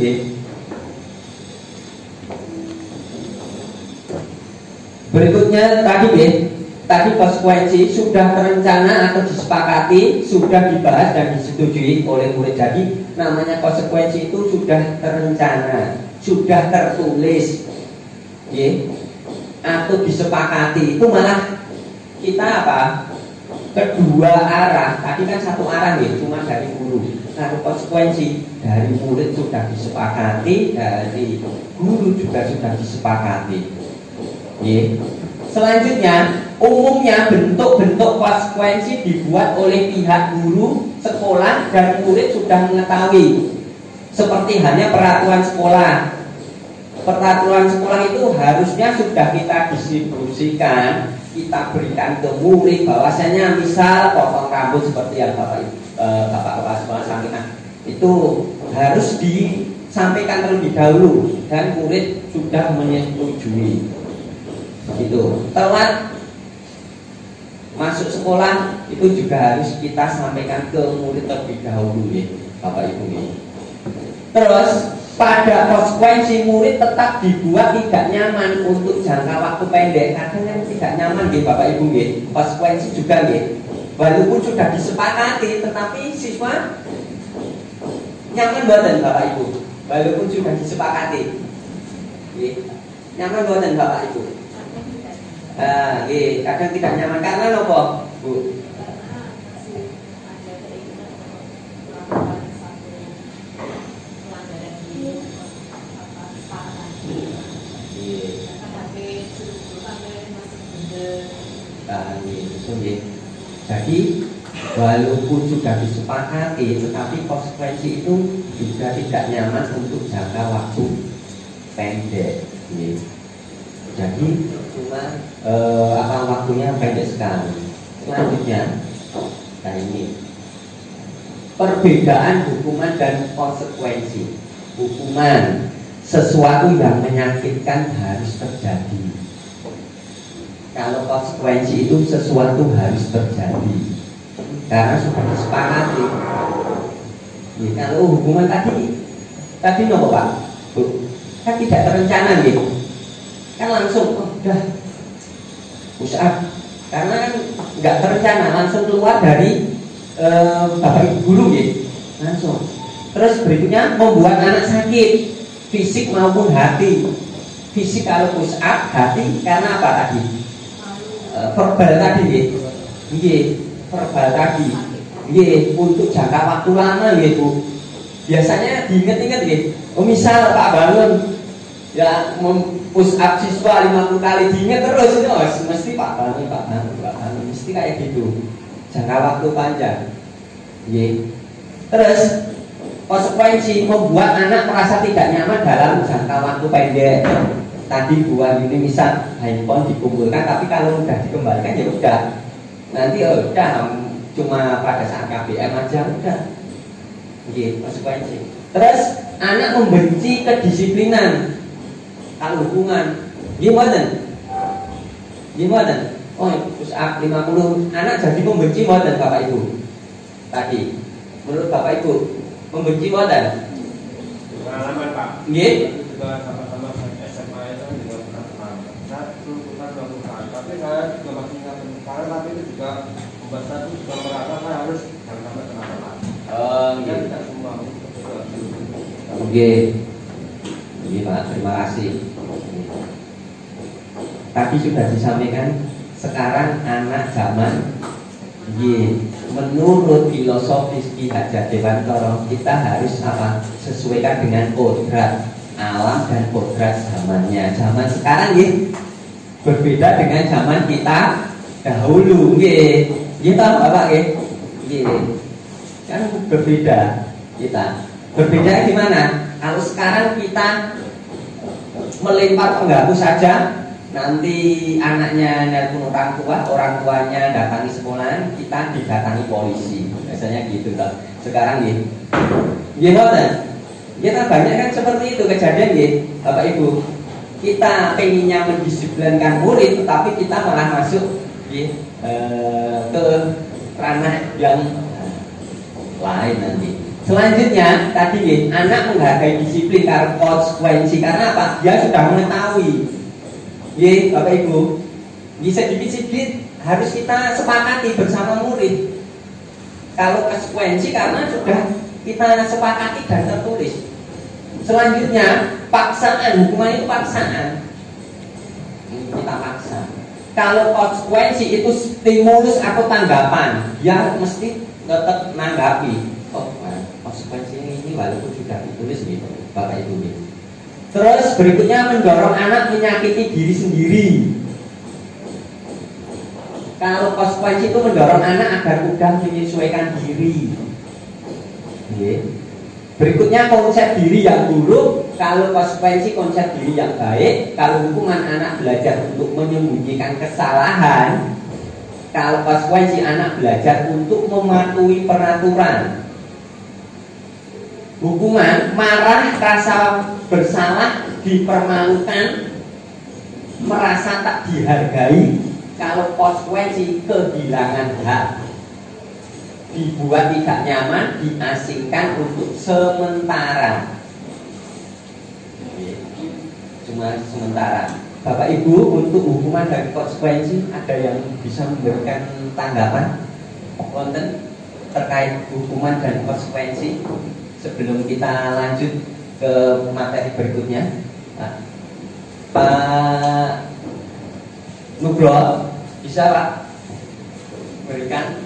berikutnya tadi konsekuensi sudah terencana atau disepakati, sudah dibahas dan disetujui oleh murid. Jadi namanya konsekuensi itu sudah terencana, sudah tertulis atau disepakati. Itu malah kita apa? Kedua arah. Tadi kan satu arah cuma dari guru. Kalau konsekuensi dari murid sudah disepakati, dari guru juga sudah disepakati. Selanjutnya, umumnya bentuk-bentuk konsekuensi dibuat oleh pihak guru, sekolah, dan murid sudah mengetahui. Seperti hanya peraturan sekolah. Peraturan sekolah itu harusnya sudah kita distribusikan, kita berikan ke murid bahwasanya misal potong rambut seperti yang Bapak kepala sekolah sampaikan itu harus disampaikan terlebih dahulu dan murid sudah menyetujui. Gitu. Telat masuk sekolah itu juga harus kita sampaikan ke murid terlebih dahulu ya, Bapak Ibu ya. Terus pada konsekuensi murid tetap dibuat tidak nyaman untuk jangka waktu pendek. Kadang kan tidak nyaman ya Bapak Ibu ya. Konsekuensi juga ya. Walaupun sudah disepakati, tetapi siswa nyaman buatan Bapak Ibu. Walaupun sudah disepakati, ya. Nyaman buatan Bapak Ibu. Kadang tidak nyaman karena apa, Bu? Jadi walaupun sudah disepakati, tetapi konsekuensi itu juga tidak nyaman untuk jangka waktu pendek. Jadi cuma waktunya pendek sekali. Selanjutnya, nah ini perbedaan hukuman dan konsekuensi. Hukuman sesuatu yang menyakitkan harus terjadi. Kalau konsekuensi itu sesuatu harus terjadi karena sudah disepakati. Ya, kalau hukuman tadi nopo Pak, Bu, kan tidak terencana gitu, kan langsung udah usaha karena kan nggak terencana langsung keluar dari Bapak Ibu guru gitu, langsung. Terus berikutnya membuat anak sakit fisik maupun hati. Fisik kalau push up, hati karena apa tadi? Verbal tadi verbal tadi untuk jangka waktu lama Bu. Biasanya diingat-ingat misal Pak Bangun ya push up siswa 50 kali, diingat terus itu mesti Pak Bangun mesti kayak gitu, jangka waktu panjang. Terus konsekuensi membuat anak merasa tidak nyaman dalam jangka waktu pendek. Tadi buat ini misal handphone dikumpulkan, tapi kalau udah dikembalikan ya udah, nanti udah cuma pada saat KBM aja udah. Konsekuensi. Terus anak membenci kedisiplinan. Kalau hukuman, gimana? Push up 50, anak jadi membenci modern Bapak Ibu. Tadi, menurut Bapak Ibu membenci modern. Pengalaman Pak. Juga sama-sama SMA itu juga pernah pengalaman. Saya dulu pernah 20 kali, tapi saya juga masih ingat sekarang, tapi itu juga membuat saya juga merasa saya harus jangan sampai kenapa-napa. Tidak semua. Pak, terima kasih. Tadi sudah disampaikan, sekarang anak zaman menurut filosofis Ki Hajar Dewantara kita harus sesuaikan dengan kodrat alam dan kodrat zamannya. Zaman sekarang berbeda dengan zaman kita dahulu. Tahu Bapak kan berbeda kita. Berbeda gimana? Kalau sekarang kita melempar pengganggu saja, nanti anaknya nelpon orang tuanya datangi sekolah, kita didatangi polisi. Biasanya gitu kan. Sekarang kita banyak kan seperti itu kejadian Bapak Ibu. Kita pengennya mendisiplinkan murid, tetapi kita malah masuk ke ranah yang lain nanti. Selanjutnya tadi anak menghargai disiplin karena konsekuensi, karena apa? Dia sudah mengetahui. Bapak Ibu, sedikit-sedikit harus kita sepakati bersama murid. Kalau konsekuensi karena sudah kita sepakati dan tertulis. Selanjutnya paksaan, hukuman itu paksaan. Kita paksa. Kalau konsekuensi itu stimulus atau tanggapan, dia mesti tetap menanggapi. Konsekuensi ini walaupun sudah ditulis Bapak Ibu. Terus berikutnya mendorong anak menyakiti diri sendiri. Kalau konsekuensi itu mendorong anak agar mudah menyesuaikan diri. Berikutnya konsep diri yang buruk. Kalau konsekuensi konsep diri yang baik. Kalau hukuman anak belajar untuk menyembunyikan kesalahan. Kalau konsekuensi anak belajar untuk mematuhi peraturan. Hukuman marah, rasa bersalah, dipermalukan, merasa tak dihargai. Kalau konsekuensi kehilangan hak, dibuat tidak nyaman, diasingkan untuk sementara. Cuma sementara. Bapak Ibu, untuk hukuman dan konsekuensi ada yang bisa memberikan tanggapan konten terkait hukuman dan konsekuensi sebelum kita lanjut ke materi berikutnya. Pak Nugroho, bisa Pak berikan?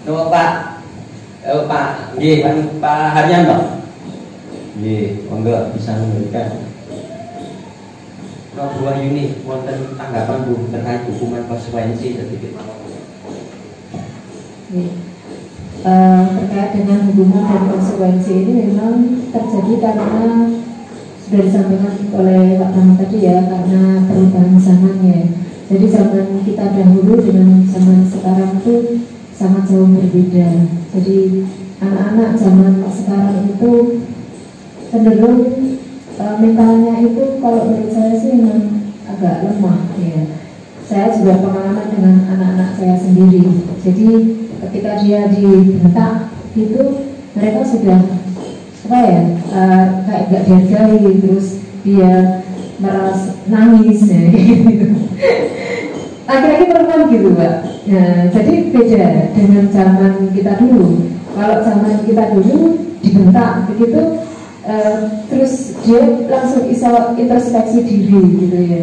No Pak, Pak, Pak Haryanto, monggo bisa memberikan. No dua unit, wonten tanggapan Bu terkait hukuman konsekuensi sedikit. Terkait dengan hukuman dan konsekuensi ini memang terjadi karena sudah disampaikan oleh Pak Tama tadi ya, karena perubahan zamannya. Jadi zaman kita dahulu dengan zaman sekarang itu sangat jauh berbeda. Jadi anak-anak zaman sekarang itu cenderung mentalnya itu kalau menurut saya sih memang agak lemah ya. Saya juga pengalaman dengan anak-anak saya sendiri. Jadi ketika dia dibentak gitu, mereka sudah kayak gak dihargai, terus dia merasa nangis ya, gitu. Laki-laki perempuan gitu Pak. Nah, jadi beda dengan zaman kita dulu. Kalau zaman kita dulu dibentak begitu, terus dia langsung bisa introspeksi diri gitu ya.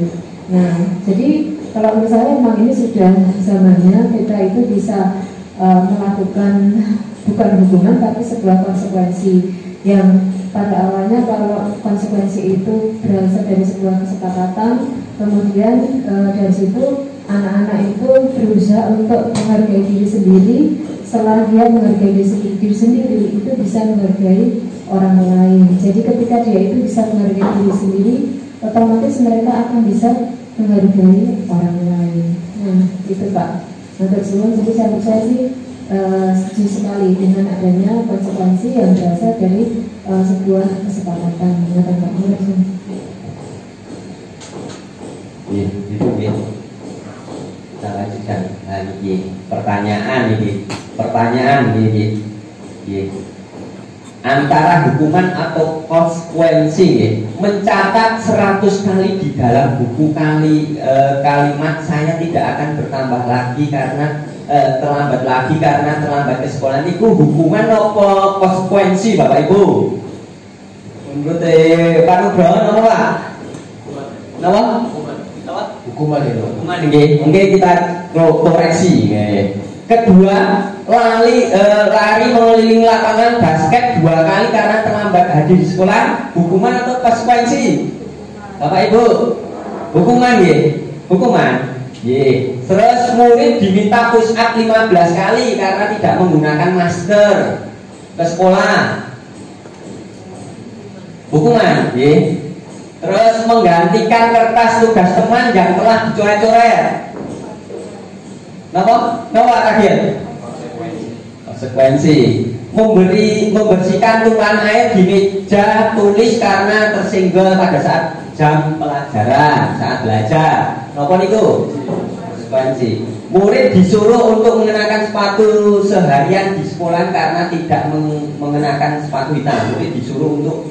Nah, jadi kalau menurut saya memang ini sudah zamannya kita itu bisa melakukan bukan hukuman tapi sebuah konsekuensi yang pada awalnya kalau konsekuensi itu berasal dari sebuah kesepakatan, kemudian dari situ anak-anak itu berusaha untuk menghargai diri sendiri. Setelah dia menghargai diri sendiri, itu bisa menghargai orang lain. Jadi ketika dia itu bisa menghargai diri sendiri, otomatis mereka akan bisa menghargai orang lain. Nah, itu Pak. Untuk semua, jadi saya percaya sih setuju sekali dengan adanya konsekuensi yang berasal dari sebuah kesepakatan. Itu kita lanjutkan. Nah, ini pertanyaan ini. Antara hukuman atau konsekuensi mencatat 100 kali di dalam buku kalimat saya tidak akan bertambah lagi karena terlambat ke sekolah. Itu hukuman atau konsekuensi Bapak Ibu? Menurut Pak Nugroho apa? Napa? Hukuman itu. Hukuman nggih. Mungkin kita koreksi nggih. Kedua, lari mengelilingi lapangan basket 2 kali karena terlambat hadir di sekolah, hukuman atau konsekuensi? Bapak Ibu, hukuman ya? Hukuman. Terus murid diminta push up 15 kali karena tidak menggunakan masker ke sekolah, hukuman. Terus menggantikan kertas tugas teman yang telah dicoret-coret. Napa terakhir? Konsekuensi. Membersihkan tumpahan air di meja tulis karena tersenggol pada saat jam pelajaran, saat belajar. Napa niku? Konsekuensi. Murid disuruh untuk mengenakan sepatu seharian di sekolah karena tidak mengenakan sepatu hitam. Murid disuruh untuk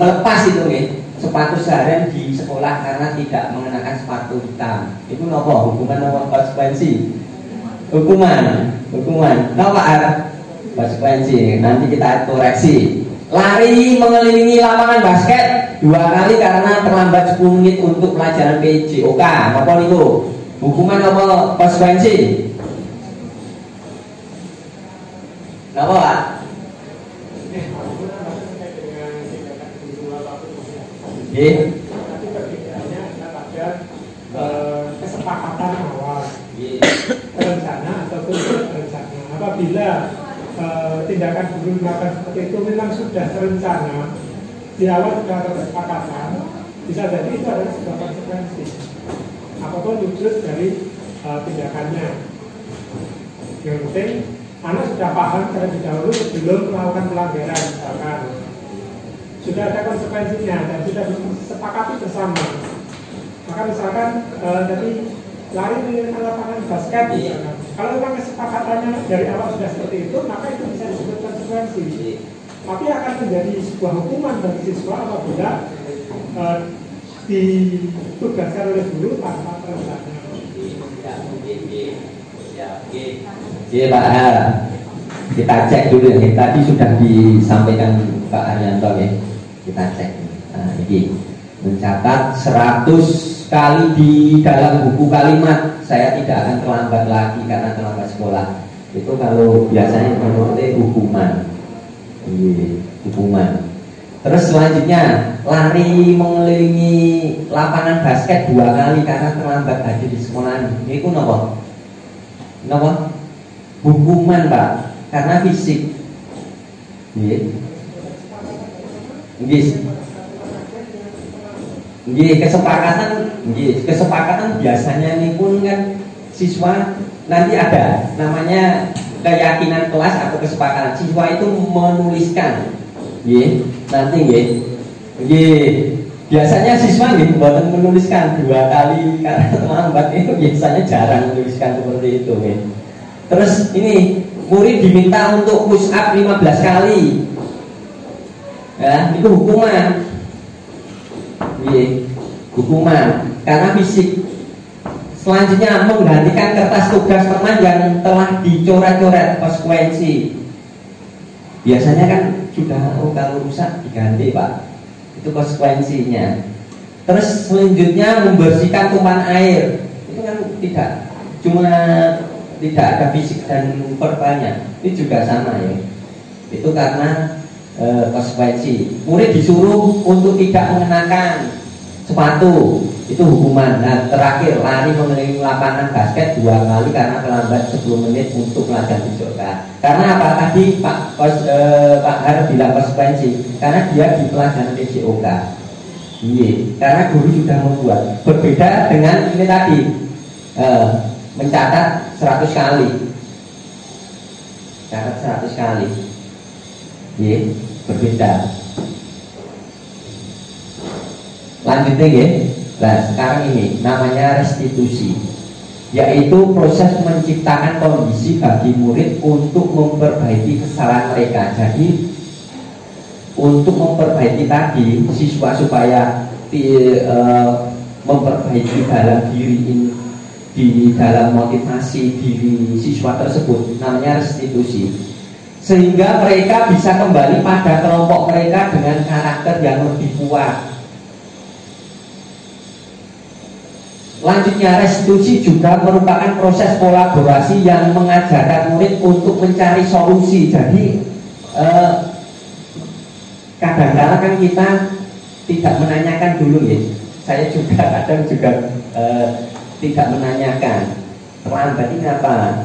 melepas itu nih, sepatu seharian di sekolah karena tidak mengenakan sepatu hitam. Itu nopo? Hukuman nopo konsekuensi? Hukuman. Nopo konsekuensi. Nanti kita koreksi. Lari mengelilingi lapangan basket 2 kali karena terlambat 10 menit untuk pelajaran PJOK. Nopo niku? Hukuman nopo konsekuensi? Nopo Pak? Tapi perbedaannya pada kesepakatan awal, rencana ataupun tidak rencana. Apabila tindakan guru melakukan seperti itu memang sudah terencana, di awal sudah ada kesepakatan, bisa jadi itu adalah sebuah konsekuensi apapun wujud dari tindakannya. Yang penting anak sudah paham terlebih dahulu sebelum melakukan pelanggaran, misalkan sudah ada konsekuensinya dan sudah disepakati bersama. Maka misalkan jadi lari meninggalkan lapangan basket, misalkan. Kalau memang kesepakatannya dari awal sudah seperti itu, maka itu bisa disebut konsekuensi. Tapi akan menjadi sebuah hukuman bagi siswa apabila ditugaskan oleh guru tanpa perencanaan. Oke Pak Har, kita cek dulu ya. Tadi sudah disampaikan Pak Haryanto ya. Kita cek. Nah, ini mencatat 100 kali di dalam buku kalimat. Saya tidak akan terlambat lagi karena terlambat sekolah. Itu kalau biasanya menurutnya hukuman. Hukuman. Terus selanjutnya lari mengelilingi lapangan basket 2 kali karena terlambat hadir di sekolah. Ini ku napa? Napa? Hukuman Pak, karena fisik. Nggih. Nggih, kesepakatan biasanya ini pun kan siswa nanti ada namanya keyakinan kelas atau kesepakatan. Siswa itu menuliskan. Nggih, nanti nggih. Biasanya siswa nggih mboten menuliskan 2 kali karena terlambat, itu biasanya jarang menuliskan seperti itu nggih. Terus ini murid diminta untuk push up 15 kali. Ya, itu hukuman. Hukuman karena fisik. Selanjutnya menggantikan kertas tugas teman yang telah dicoret-coret, konsekuensi. Biasanya kan sudah kalau rusak diganti Pak. Itu konsekuensinya. Terus selanjutnya membersihkan tumpahan air. Itu kan tidak ada fisik dan perbanyak. Itu juga sama ya. Itu karena konsekuensi. Murid disuruh untuk tidak mengenakan sepatu, itu hukuman. Nah terakhir lari mengelilingi lapangan basket 2 kali karena terlambat 10 menit untuk pelajaran BJOK. Karena apa tadi Pak Har bilang konsekuensi? Karena dia di pelajaran BJOK. Iya, karena guru sudah membuat. Berbeda dengan ini tadi mencatat 100 kali. Catat 100 kali. Iya, berbeda. Lanjutnya ya. Nah sekarang ini namanya restitusi, yaitu proses menciptakan kondisi bagi murid untuk memperbaiki kesalahan mereka. Jadi untuk memperbaiki tadi siswa supaya memperbaiki dalam diri ini, di dalam motivasi diri siswa tersebut, namanya restitusi, sehingga mereka bisa kembali pada kelompok mereka dengan karakter yang lebih kuat. Lanjutnya, restitusi juga merupakan proses kolaborasi yang mengajarkan murid untuk mencari solusi. Jadi kadang-kadang kan kita tidak menanyakan dulu ya. Saya juga kadang juga tidak menanyakan terlambat ini apa.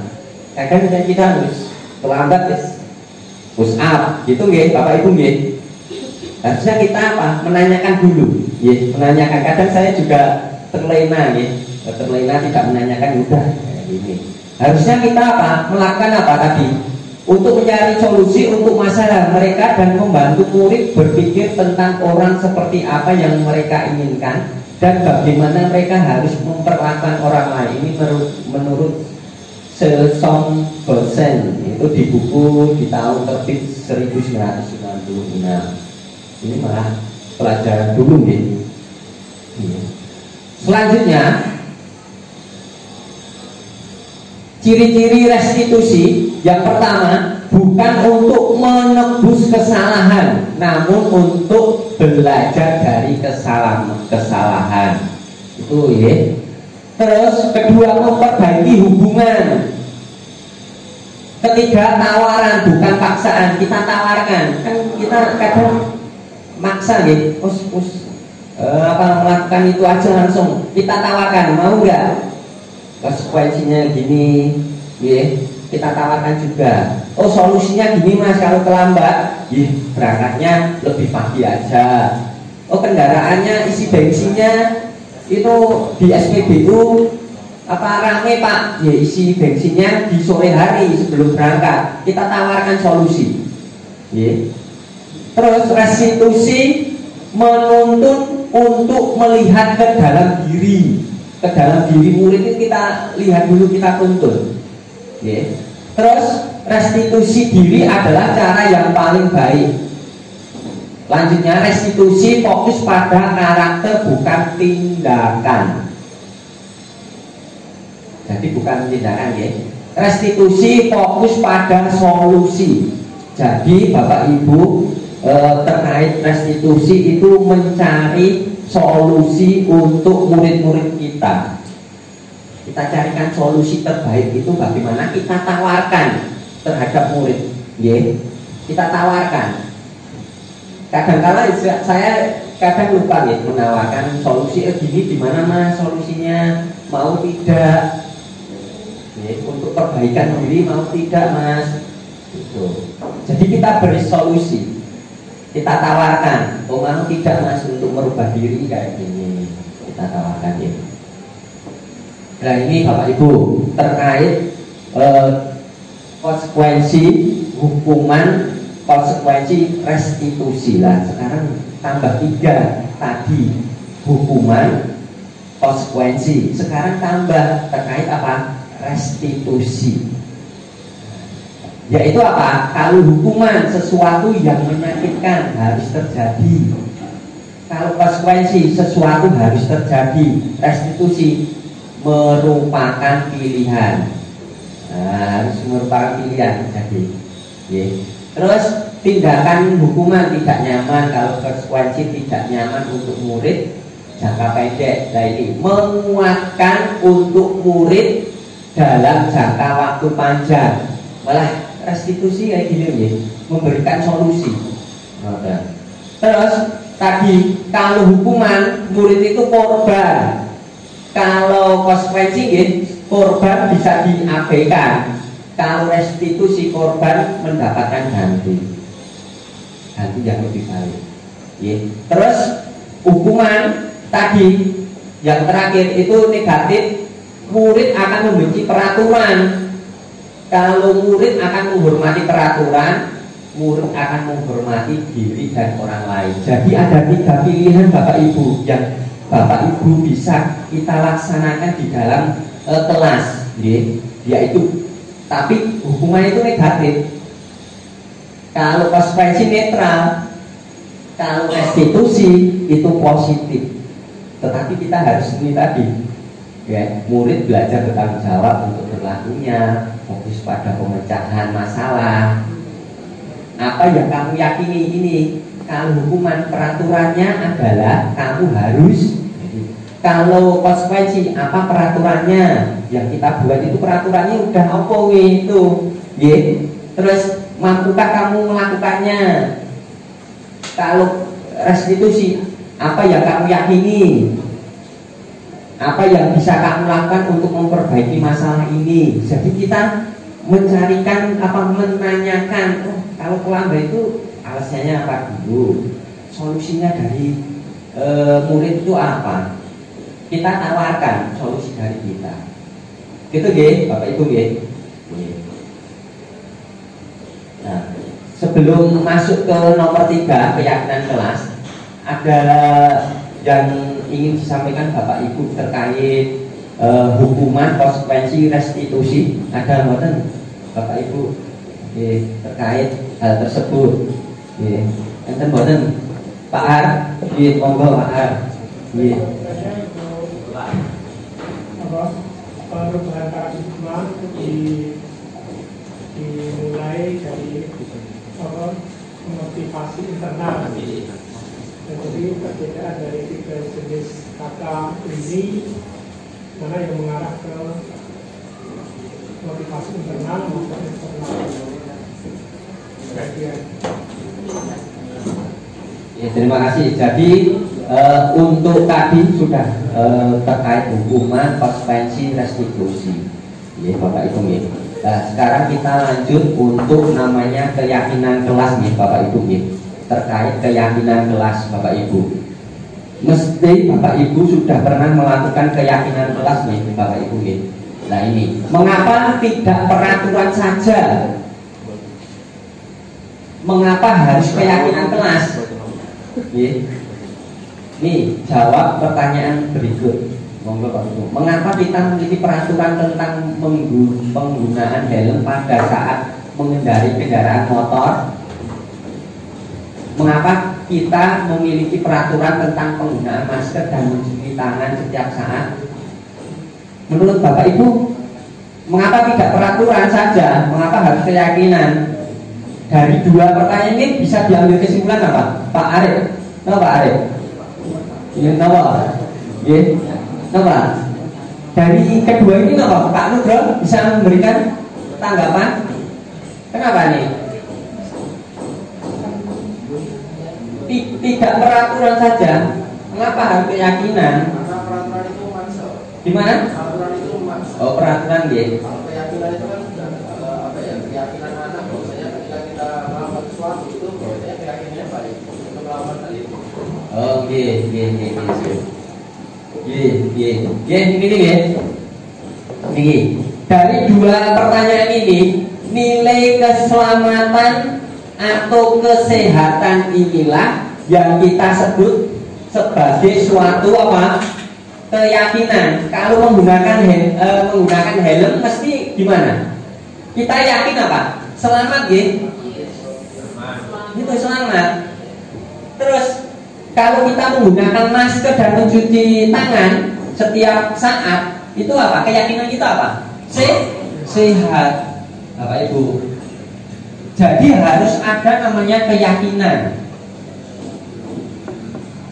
Kadang kita harus terlambat push up gitu nggih, Bapak Ibu nggih. Harusnya kita apa? Menanyakan dulu. Ya, menanyakan. Kadang saya juga terlena tidak menanyakan udah ini. Harusnya kita apa? Melakukan apa tadi? Untuk mencari solusi untuk masalah mereka dan membantu murid berpikir tentang orang seperti apa yang mereka inginkan dan bagaimana mereka harus memperlakukan orang lain. Ini menurut Selson Golsen, itu di buku di tahun terbit 1996. Ini malah pelajaran dulu gitu. Selanjutnya, ciri-ciri restitusi yang pertama, bukan untuk menebus kesalahan, namun untuk belajar dari kesalahan. Itu ya. Terus kedua, memperbaiki hubungan. Ketiga, tawaran, bukan paksaan. Kita tawarkan, kan kita kadang maksa gitu, melakukan itu aja langsung kita tawarkan, mau nggak? Konsekuensinya gini, ya. kita tawarkan juga. Oh solusinya gini mas, kalau terlambat, berangkatnya lebih pagi aja. Oh kendaraannya isi bensinnya itu di SPBU apa rame pak, ya isi bensinnya di sore hari sebelum berangkat. Kita tawarkan solusi. Terus restitusi menuntun untuk melihat ke dalam diri. Ke dalam diri murid itu kita lihat dulu, kita tuntun. Terus restitusi diri adalah cara yang paling baik. Lanjutnya restitusi fokus pada karakter bukan tindakan. Jadi bukan tindakan ya. Restitusi fokus pada solusi. Jadi Bapak Ibu terkait restitusi itu mencari solusi untuk murid-murid kita. Kita carikan solusi terbaik itu bagaimana kita tawarkan terhadap murid. Kita tawarkan. Kadang-kala saya kadang lupa menawarkan solusi gini gimana mas solusinya, mau tidak? Untuk perbaikan diri mau tidak mas? Gitu. Jadi kita beri solusi. Kita tawarkan, oh mau tidak mas untuk merubah diri kayak gini, kita tawarkan ya. Nah ini Bapak Ibu terkait konsekuensi hukuman, konsekuensi restitusi lah. Sekarang tambah 3 tadi hukuman, konsekuensi. Sekarang tambah terkait apa? Restitusi. Yaitu apa? Kalau hukuman sesuatu yang menyakitkan harus terjadi. Kalau konsekuensi sesuatu harus terjadi. Restitusi merupakan pilihan. Harus merupakan pilihan. Jadi, terus tindakan hukuman tidak nyaman. Kalau konsekuensi tidak nyaman untuk murid jangka pendek. Nah ini menguatkan untuk murid dalam jangka waktu panjang. Malah restitusi kayak gini ya, memberikan solusi. Terus tadi kalau hukuman murid itu korban, kalau konsekuensi korban bisa diabaikan. Kalau restitusi korban mendapatkan ganti yang lebih baik. Terus hukuman tadi yang terakhir itu negatif, murid akan membenci peraturan. Kalau murid akan menghormati peraturan, murid akan menghormati diri dan orang lain. Jadi ada 3 pilihan Bapak Ibu yang Bapak Ibu bisa kita laksanakan di dalam kelas, yaitu tapi hukuman itu negatif. Kalau konsekuensi netral, kalau restitusi itu positif. Tetapi kita harus ini tadi, murid belajar bertanggung jawab untuk berlakunya, fokus pada pemecahan masalah. Apa yang kamu yakini ini? Kalau hukuman peraturannya adalah kamu harus. Kalau konsekuensi apa peraturannya yang kita buat itu peraturannya udah apa itu? Terus mampukah kamu melakukannya? Kalau restitusi apa yang kamu yakini? Apa yang bisa kamu lakukan untuk memperbaiki masalah ini? Jadi kita mencarikan apa, menanyakan, kalau terlambat itu alasannya apa dulu, solusinya dari murid itu apa? Kita tawarkan solusi dari kita. Gitu Bapak Ibu Nah, sebelum masuk ke nomor 3 keyakinan kelas, ada yang ingin disampaikan Bapak Ibu terkait hukuman, konsekuensi, restitusi. Ada ngoten Bapak Ibu terkait hal tersebut. Enten mboten Pak Ar, monggo Pak Ar. Perubahan paradigma dimulai dari motivasi internal. Jadi perbedaan dari 3 jenis kata ini, mana yang mengarah ke motivasi internal maupun eksternal. Terima kasih. Jadi untuk tadi sudah terkait hukuman, konsekuensi, restitusi. Bapak Ibu Nah, sekarang kita lanjut untuk namanya keyakinan kelas nih Bapak Ibu nih. Terkait keyakinan kelas Bapak Ibu. Mesti Bapak Ibu sudah pernah melakukan keyakinan kelas nih Bapak Ibu nih. Nah ini, mengapa tidak peraturan saja? Mengapa harus keyakinan kelas? Nih, jawab pertanyaan berikut. Monggo Pak Ibu. Mengapa kita memiliki peraturan tentang penggunaan helm pada saat mengendarai kendaraan motor? Mengapa kita memiliki peraturan tentang penggunaan masker dan mencuci tangan setiap saat? Menurut Bapak Ibu, mengapa tidak peraturan saja? Mengapa harus keyakinan? Dari dua pertanyaan ini bisa diambil kesimpulan apa? Pak Arif, no, Pak Arif, ini tahu? Kenapa? Dari kedua ini kenapa? Pak Nugroho bisa memberikan tanggapan? Kenapa nih? Tidak peraturan saja. Mengapa harus keyakinan? Karena peraturan itu maksa. Gimana? Peraturan itu maksa. Oh, peraturan ya. Kalau keyakinan itu kan sudah keyakinan anak. Bahwasanya ketika kita melakukan sesuatu itu bahwasanya keyakinannya baik untuk melakukan hal itu. Oh, Ini dari dua pertanyaan ini, nilai keselamatan atau kesehatan inilah yang kita sebut sebagai suatu apa? Keyakinan. Kalau menggunakan helm mesti gimana? Kita yakin apa? Selamat ya? Itu selamat. Terus kalau kita menggunakan masker dan mencuci tangan setiap saat, itu apa? Keyakinan kita apa? Sehat, Bapak Ibu. Jadi harus ada namanya keyakinan.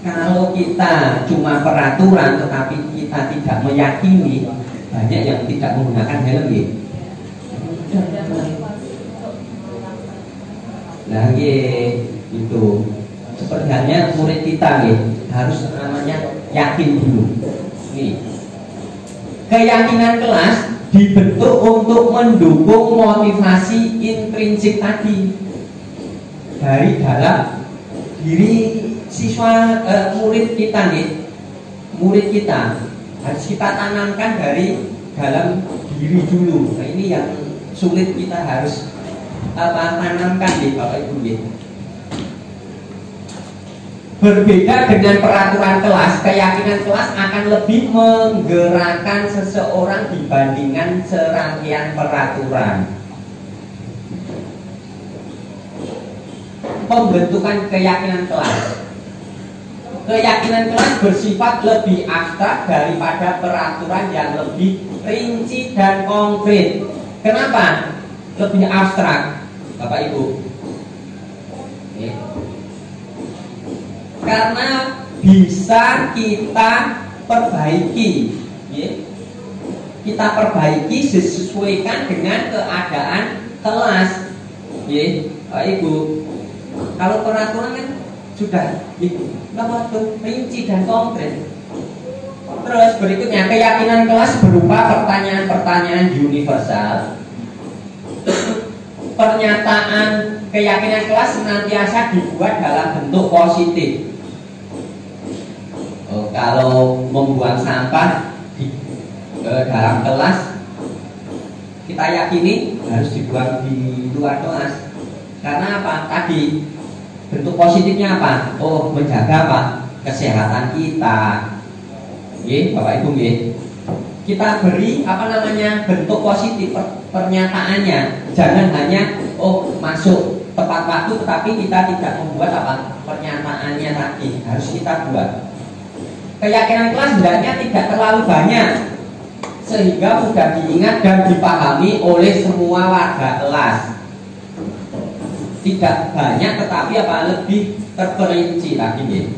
Kalau kita cuma peraturan tetapi kita tidak meyakini, banyak yang tidak menggunakan helm ya. Nah, itu seperti halnya murid kita nih, harus namanya yakin dulu. Nih, keyakinan kelas dibentuk untuk mendukung motivasi intrinsik tadi dari dalam diri siswa murid kita nih. Murid kita harus kita tanamkan dari dalam diri dulu. Nah, ini yang sulit kita harus tanamkan nih Bapak Ibu nih. Berbeda dengan peraturan kelas, keyakinan kelas akan lebih menggerakkan seseorang dibandingkan serangkaian peraturan. Pembentukan keyakinan kelas. Keyakinan kelas bersifat lebih abstrak daripada peraturan yang lebih rinci dan konkret. Kenapa? Lebih abstrak, Bapak Ibu. Karena bisa kita perbaiki, kita perbaiki sesuaikan dengan keadaan kelas, Pak Ibu. Kalau peraturan kan sudah rinci dan konkret. Terus berikutnya, keyakinan kelas berupa pertanyaan-pertanyaan universal. Pernyataan keyakinan kelas senantiasa dibuat dalam bentuk positif. Kalau membuang sampah di dalam kelas, kita yakini harus dibuang di luar kelas. Karena apa? Tadi bentuk positifnya apa? Oh, menjaga apa? Kesehatan kita. Bapak Ibu, kita beri bentuk positif pernyataannya. Jangan hanya masuk tepat waktu, tetapi kita tidak membuat pernyataannya tadi. Harus kita buat. Keyakinan kelas hendaknya tidak terlalu banyak sehingga mudah diingat dan dipahami oleh semua warga kelas. Tidak banyak tetapi lebih terperinci tadi.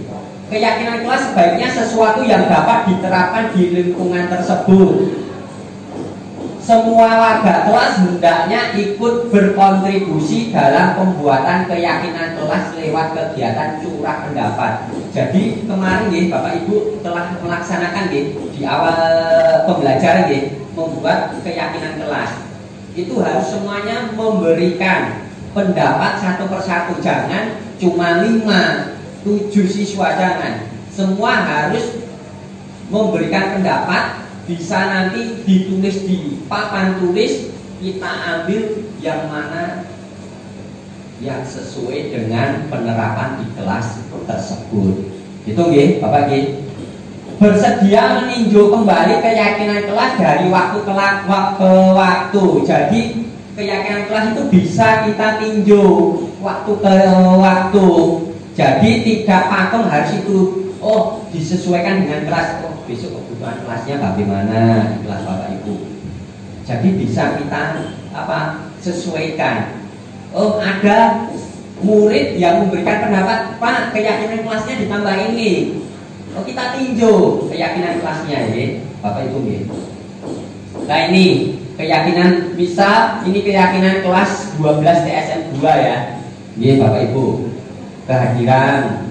Keyakinan kelas sebaiknya sesuatu yang dapat diterapkan di lingkungan tersebut. Semua warga kelas hendaknya ikut berkontribusi dalam pembuatan keyakinan kelas lewat kegiatan curah pendapat. Jadi kemarin Bapak Ibu telah melaksanakan di awal pembelajaran membuat keyakinan kelas. itu harus semuanya memberikan pendapat satu persatu, jangan cuma 5, 7 siswa, jangan. Semua harus memberikan pendapat, bisa nanti ditulis di papan tulis, kita ambil yang mana yang sesuai dengan penerapan di kelas tersebut. Itu nggih, Bapak nggih. Bersedia meninjau kembali keyakinan kelas dari waktu ke waktu. Jadi keyakinan kelas itu bisa kita tinjau waktu ke waktu. Jadi tidak pakem harus itu. Oh, disesuaikan dengan kelas. Oh, besok kebutuhan kelasnya bagaimana di kelas Bapak Ibu. Jadi bisa kita sesuaikan. Oh, ada murid yang memberikan pendapat, Pak, keyakinan kelasnya ditambah ini. Oh, kita tinjau keyakinan kelasnya ya, Bapak Ibu ya. Nah, ini keyakinan, misal ini keyakinan kelas 12 TSM 2 ya. Ya, Bapak Ibu. Kehadiran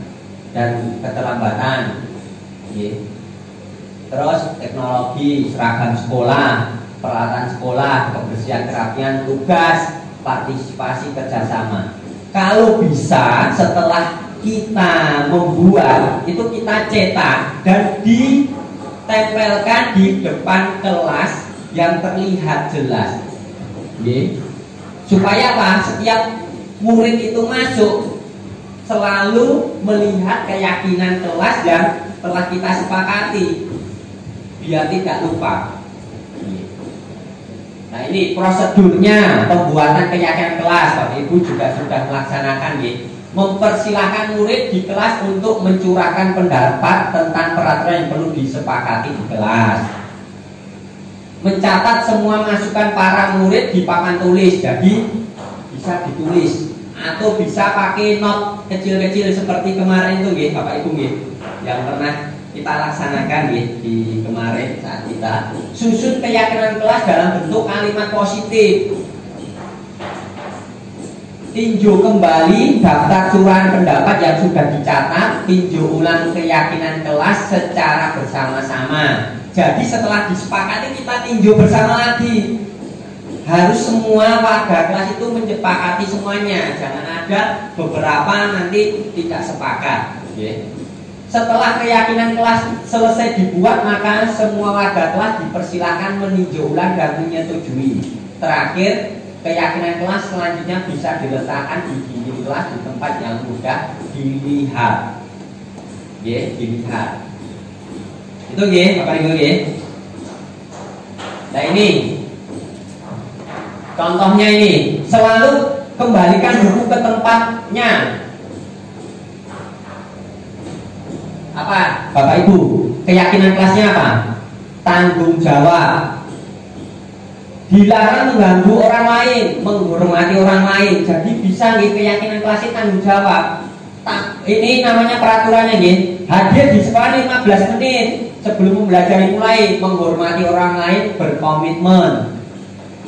dan keterlambatan. Ya. Terus teknologi, seragam sekolah, peralatan sekolah, kebersihan kerapian, tugas, partisipasi, kerjasama. Kalau bisa setelah kita membuat itu kita cetak dan ditempelkan di depan kelas yang terlihat jelas, supaya apa? Setiap murid itu masuk selalu melihat keyakinan kelas yang telah kita sepakati, biar tidak lupa. Nah, ini prosedurnya pembuatan keyakinan kelas. Bapak Ibu juga sudah melaksanakan ya. Mempersilahkan murid di kelas untuk mencurahkan pendapat tentang peraturan yang perlu disepakati di kelas. Mencatat semua masukan para murid di papan tulis. Jadi bisa ditulis atau bisa pakai not kecil-kecil seperti kemarin itu nggih, Bapak Ibu nggih, yang pernah kita laksanakan ya, di kemarin saat kita susun keyakinan kelas dalam bentuk kalimat positif. Tinjau kembali daftar curahan pendapat yang sudah dicatat, tinjau ulang keyakinan kelas secara bersama-sama. Jadi setelah disepakati kita tinjau bersama lagi. Harus semua warga kelas itu menyepakati semuanya, jangan ada beberapa nanti tidak sepakat ya. Setelah keyakinan kelas selesai dibuat, maka semua warga kelas dipersilakan meninjau ulang dan menyetujui. Terakhir, keyakinan kelas selanjutnya bisa diletakkan di dinding kelas di tempat yang mudah dilihat. Ya, dilihat. Itu ya, Bapak Ibu ya. Nah, ini contohnya ini, selalu kembalikan buku ke tempatnya. Apa, Bapak Ibu? Keyakinan kelasnya apa? Tanggung jawab. Dilarang mengganggu orang lain, menghormati orang lain. Jadi bisa nih keyakinan kelasnya tanggung jawab. Ini namanya peraturannya nih. Hadir di sekolah 15 menit sebelum mempelajari mulai, menghormati orang lain, berkomitmen.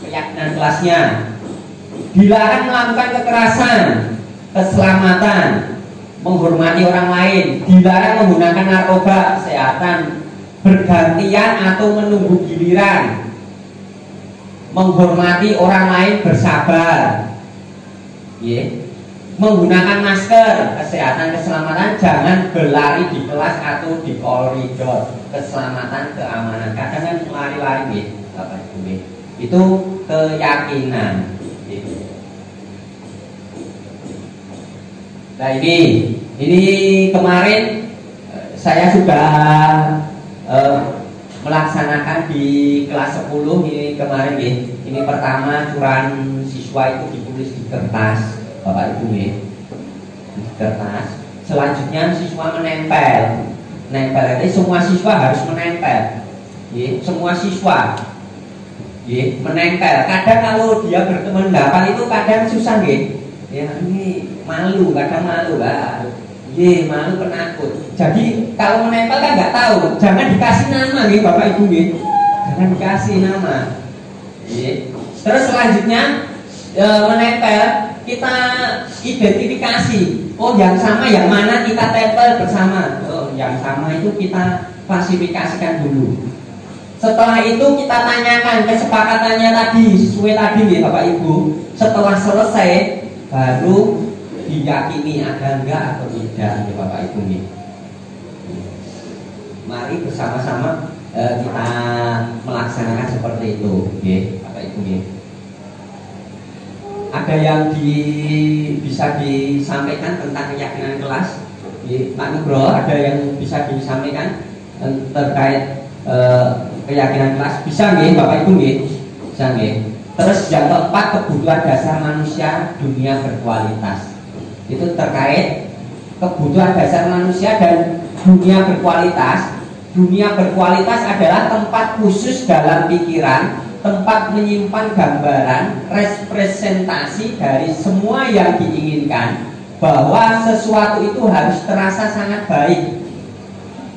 Keyakinan kelasnya. Dilarang melakukan kekerasan, keselamatan, menghormati orang lain, dilarang menggunakan narkoba, kesehatan, bergantian atau menunggu giliran, menghormati orang lain, bersabar, menggunakan masker, kesehatan, keselamatan, jangan berlari di kelas atau di koridor, keselamatan, keamanan. Kadang kan lari-lari itu keyakinan. Nah, ini kemarin saya sudah melaksanakan di kelas 10 ini kemarin ya. Ini pertama curahan siswa itu ditulis di kertas, Bapak Ibu ya, di kertas. Selanjutnya siswa menempel. Ini semua siswa harus menempel. Ya, semua siswa menempel. Kadang kalau dia berpendapat itu kadang susah ya. Ya ini malu, kadang malu lah. Malu, penakut. Jadi kalau menempel kan nggak tahu. Jangan dikasih nama nih Bapak Ibu nih. Jangan dikasih nama. Terus selanjutnya menempel, kita identifikasi. Oh, yang sama yang mana kita tempel bersama. Oh, yang sama itu kita klasifikasikan dulu. Setelah itu kita tanyakan kesepakatannya tadi, sesuai tadi nih Bapak Ibu. Setelah selesai baru diyakini ada enggak atau tidak nih Bapak Ibu nih. Mari bersama-sama kita melaksanakan seperti itu, Bapak Ibu nih. Ada yang bisa disampaikan tentang keyakinan kelas? Pak Nugroho, ada yang bisa disampaikan terkait keyakinan kelas? Bisa nggih Bapak Ibu nggih? Bisa nggih. Terus yang keempat, kebutuhan dasar manusia dunia berkualitas. Itu terkait kebutuhan dasar manusia dan dunia berkualitas. Dunia berkualitas adalah tempat khusus dalam pikiran, tempat menyimpan gambaran, representasi dari semua yang diinginkan, bahwa sesuatu itu harus terasa sangat baik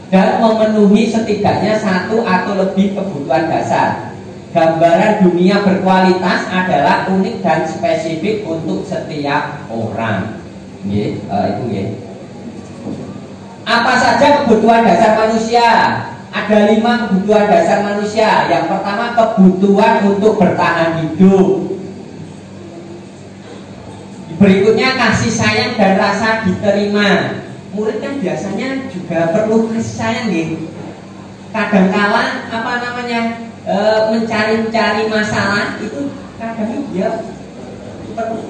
dan memenuhi setidaknya satu atau lebih kebutuhan dasar. Gambaran dunia berkualitas adalah unik dan spesifik untuk setiap orang. Itu Apa saja kebutuhan dasar manusia? Ada 5 kebutuhan dasar manusia. Yang pertama, kebutuhan untuk bertahan hidup. Berikutnya, kasih sayang dan rasa diterima. Murid kan biasanya juga perlu kasih sayang gitu. Kadangkala mencari masalah itu kadang dia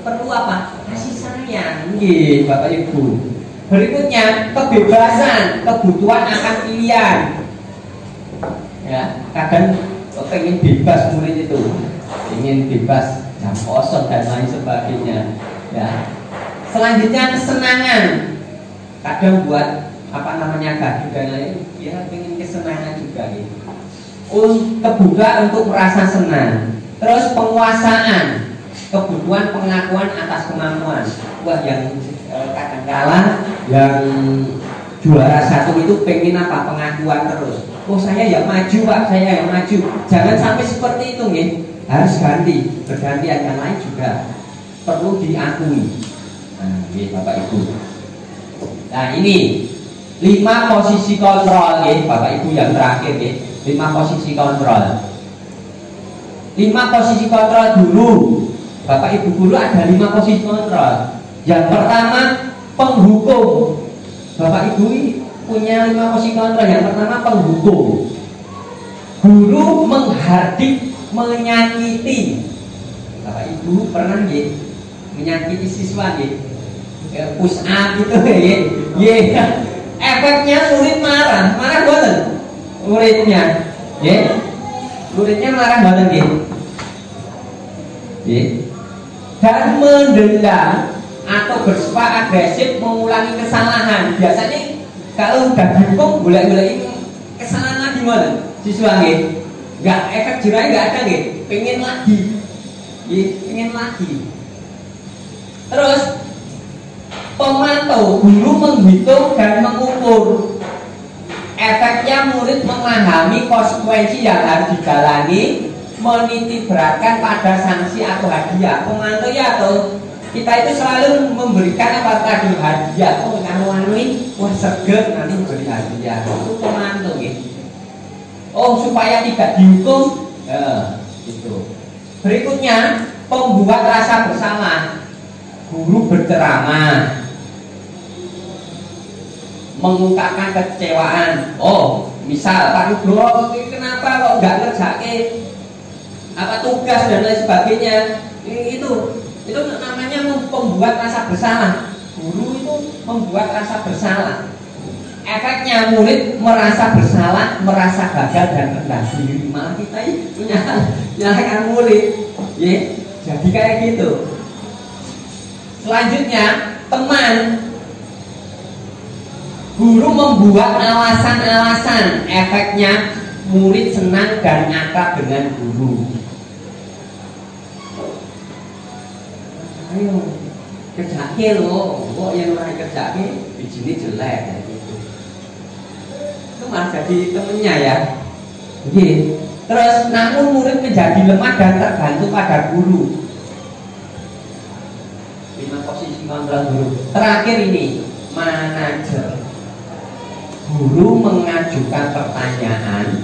perlu apa? Kasih sayang gitu, Bapak Ibu. Berikutnya, kebebasan, kebutuhan akan pilihan. Ya, kadang pengen bebas murid itu, ingin bebas jam kosong dan lain sebagainya. Ya. Selanjutnya, kesenangan. Kadang buat gaduh dan lain, ya pengen kesenangan juga gitu. Kebutuhan untuk merasa senang. Terus penguasaan, kebutuhan pengakuan atas kemampuan. Wah, yang kadangkala yang juara 1 itu pengen apa? Pengakuan terus. Oh, saya yang maju Pak, saya yang maju. Jangan sampai seperti itu nih. Harus ganti, bergantian. Yang lain juga perlu diakui. Nah, Bapak Ibu. Nah, ini 5 posisi kontrol Bapak Ibu yang terakhir 5 posisi kontrol. 5 posisi kontrol dulu. Bapak Ibu guru ada 5 posisi kontrol. Yang pertama, penghukum. Bapak Ibu punya 5 posisi kontrol. Yang pertama, penghukum. Guru menghardik, menyakiti. Bapak Ibu pernah menyakiti siswa push up gitu efeknya murid marah boten muridnya muridnya marah boten dan mendendam atau bersifat agresif mengulangi kesalahan. Biasanya kalau udah dihukum boleh kesalahan lagi mana siswa nggak efek jerahnya nggak ada pengen lagi. Terus pemantau, guru menghitung dan mengukur. Efeknya murid memahami konsekuensi yang harus dijalani, menitik beratkan pada sanksi atau hadiah. Pemantau ya atau kita itu selalu memberikan apa tadi hadiah. Oh, kalau ini wah seger nanti beri hadiah. Itu pemantau Oh, supaya tidak dihukum. Itu. Berikutnya, pembuat rasa bersalah. Guru berceramah, mengungkapkan kecewaan. Oh, misal Pak Nugroho kenapa kok nggak ngerjain tugas dan lain sebagainya. Itu namanya membuat rasa bersalah. Guru itu membuat rasa bersalah. Efeknya murid merasa bersalah, merasa gagal dan rendah diri. Malah kita menyalahkan murid. Jadi kayak gitu. Selanjutnya, teman. Guru membuat alasan-alasan. Efeknya murid senang dan akrab dengan guru. Ayo kerjain loh, kok yang orang kerjain bijine jelek gitu. Itu malah jadi temennya ya. Terus namun murid menjadi lemah dan tergantung pada guru. 5 posisi kontrol guru. Terakhir ini, manajer. Guru mengajukan pertanyaan,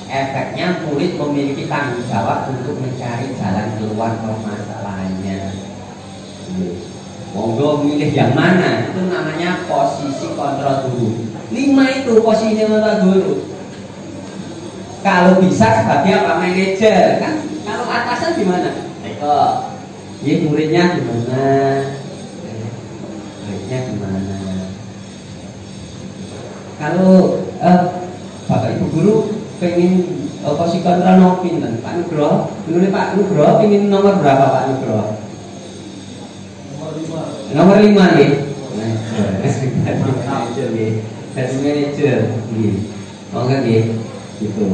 efeknya murid memiliki tanggung jawab untuk mencari jalan keluar permasalahannya. Monggo milih yang mana, itu namanya posisi kontrol guru. 5 itu posisi kontrol guru. Kalau bisa sebagai apa, manajer kan? Kalau atasan gimana? Eko, ini muridnya gimana? Muridnya gimana? Kalau Bapak Ibu guru pengen posisi kontrol nopin kan? Pak Nugroho, dulu nih Pak Nugroho pengen nomor berapa Pak Nugroho? Nomor 5 nih. Manajer nih. Jadi manajer nih. Mau nggak nih? Gitu.